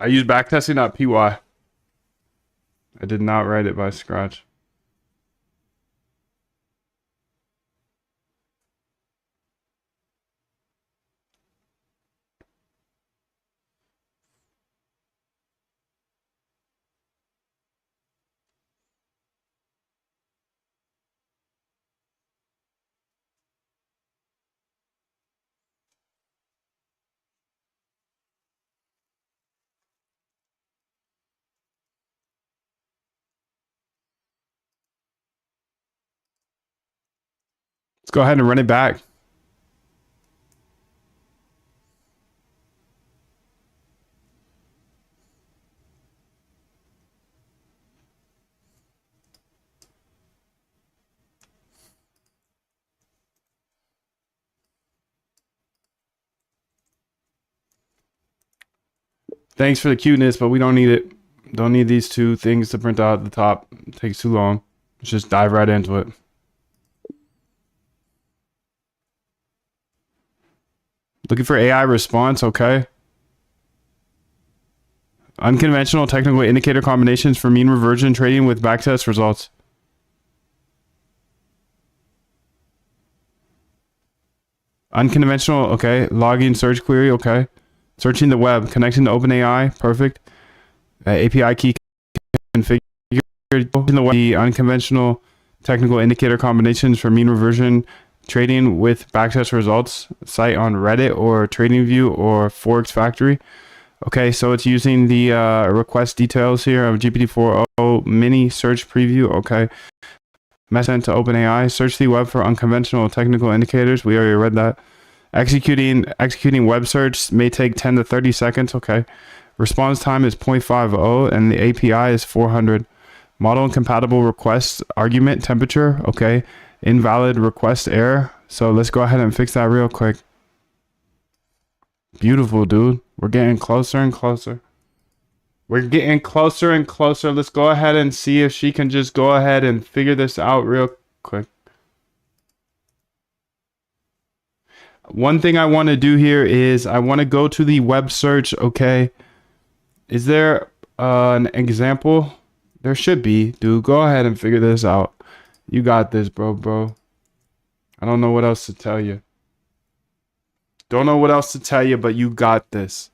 [SPEAKER 1] I use backtesting.py. I did not write it by scratch. Let's go ahead and run it back. Thanks for the cuteness, but we don't need it. Don't need these two things to print out at the top. It takes too long. Let's just dive right into it. Looking for AI response, okay. Unconventional technical indicator combinations for mean reversion trading with backtest results. Unconventional, okay. Logging search query, okay. Searching the web, connecting to OpenAI, perfect. API key configured in the web. The unconventional technical indicator combinations for mean reversion trading with backtest results site on Reddit or TradingView or Forex Factory. Okay, so it's using the request details here of GPT-4o mini search preview. Okay, message sent to OpenAI. Search the web for unconventional technical indicators. We already read that. Executing web search may take 10 to 30 seconds. Okay, response time is 0.50 and the API is 400. Model incompatible request argument temperature. Okay, invalid request error. So let's go ahead and fix that real quick. Beautiful, dude. We're getting closer and closer. We're getting closer and closer. Let's go ahead and see if she can just go ahead and figure this out real quick. One thing I want to do here is I want to go to the web search. Okay. Is there an example? There should be. Dude, go ahead and figure this out. You got this, bro. I don't know what else to tell you. Don't know what else to tell you, but you got this.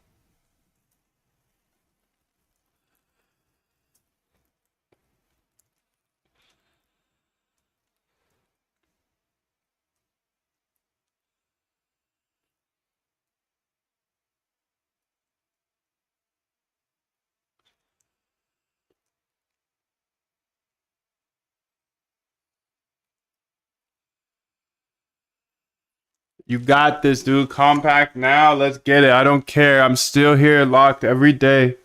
[SPEAKER 1] You got this, dude. Compact now. Let's get it. I don't care. I'm still here locked every day.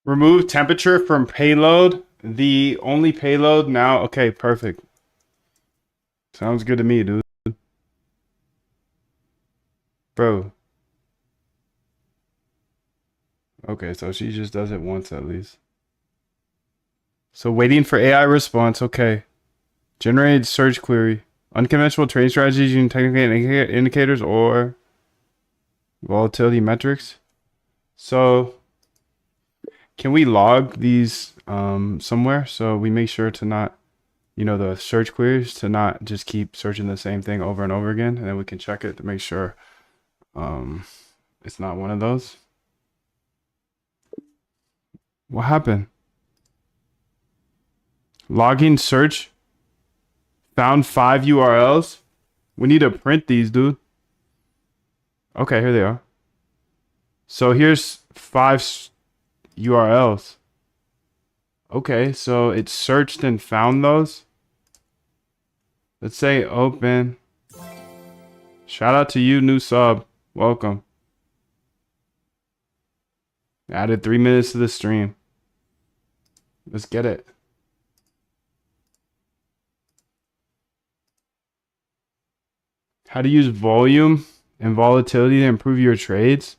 [SPEAKER 1] Remove temperature from payload. The only payload now. Okay, perfect. Sounds good to me, dude. Bro. Okay, so she just does it once at least. So waiting for AI response. Okay. Generate search query. Unconventional trading strategies using technical indicators or volatility metrics. So can we log these somewhere so we make sure to not, the search queries to not just keep searching the same thing over and over again, and then we can check it to make sure it's not one of those. What happened? Logging search. Found 5 URLs. We need to print these, dude. Okay, here they are. So here's 5 URLs. Okay, so it searched and found those. Let's say open. Shout out to you, new sub. Welcome. Added 3 minutes to the stream. Let's get it. How to use volume and volatility to improve your trades.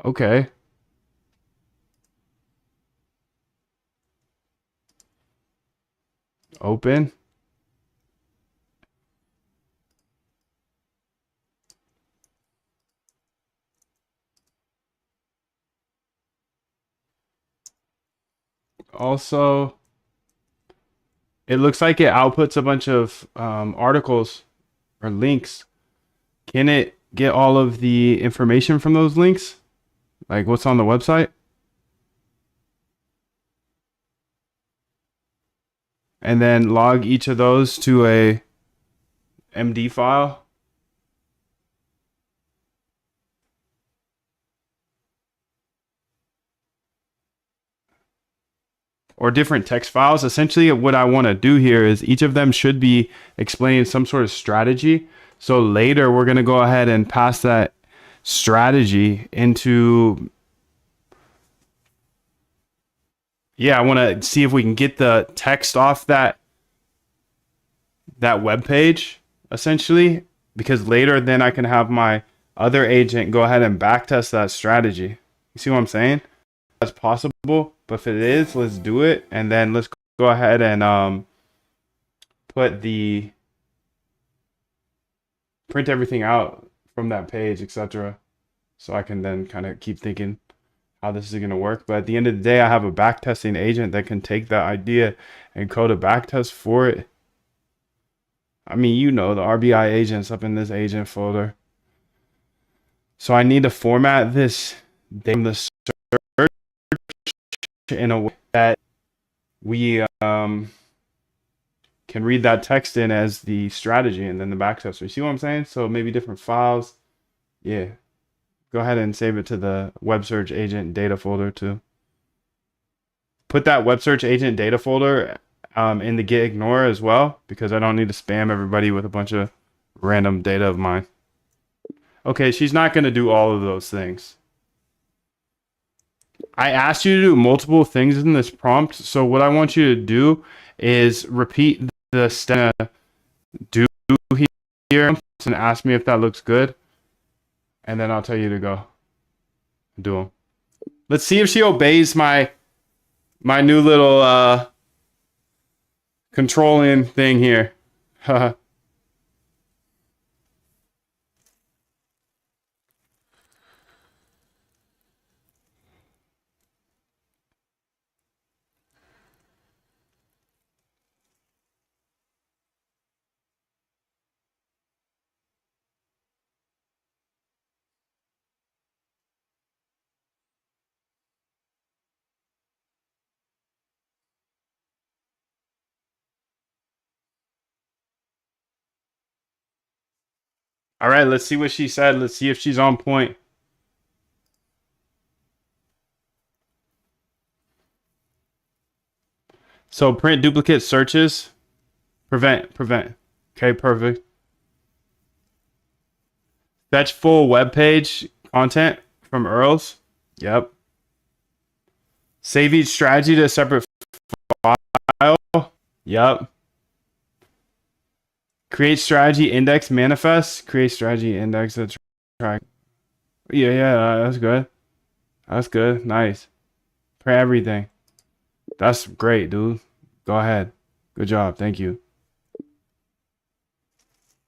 [SPEAKER 1] Okay. Open. Also, it looks like it outputs a bunch of articles or links. Can it get all of the information from those links? Like what's on the website? And then log each of those to a MD file. Or different text files. Essentially, what I want to do here is each of them should be explaining some sort of strategy. So later, we're going to go ahead and pass that strategy into... Yeah, I want to see if we can get the text off that web page, essentially, because later then I can have my other agent go ahead and backtest that strategy. You see what I'm saying? That's possible, but if it is, let's do it, and then let's go ahead and print everything out from that page, etc. So I can then kind of keep thinking how this is going to work. But at the end of the day, I have a backtesting agent that can take that idea and code a backtest for it. I mean, you know, the RBI agent's up in this agent folder. So I need to format this from the search in a way that we can read that text in as the strategy and then the backtest. You see what I'm saying? So maybe different files. Yeah. Go ahead and save it to the web search agent data folder too. Put that web search agent data folder in the git ignore as well, because I don't need to spam everybody with a bunch of random data of mine. Okay, she's not going to do all of those things. I asked you to do multiple things in this prompt, so what I want you to do is repeat the step do here and ask me if that looks good, and then I'll tell you to go do them. Let's see if she obeys my new little controlling thing here. All right, let's see what she said. Let's see if she's on point. So print duplicate searches. Prevent. Okay, perfect. Fetch full web page content from URLs. Yep. Save each strategy to a separate file. Yep. Create strategy index manifest. Create strategy index that's track. Yeah, that's good. That's good. Nice. For everything. That's great, dude. Go ahead. Good job. Thank you.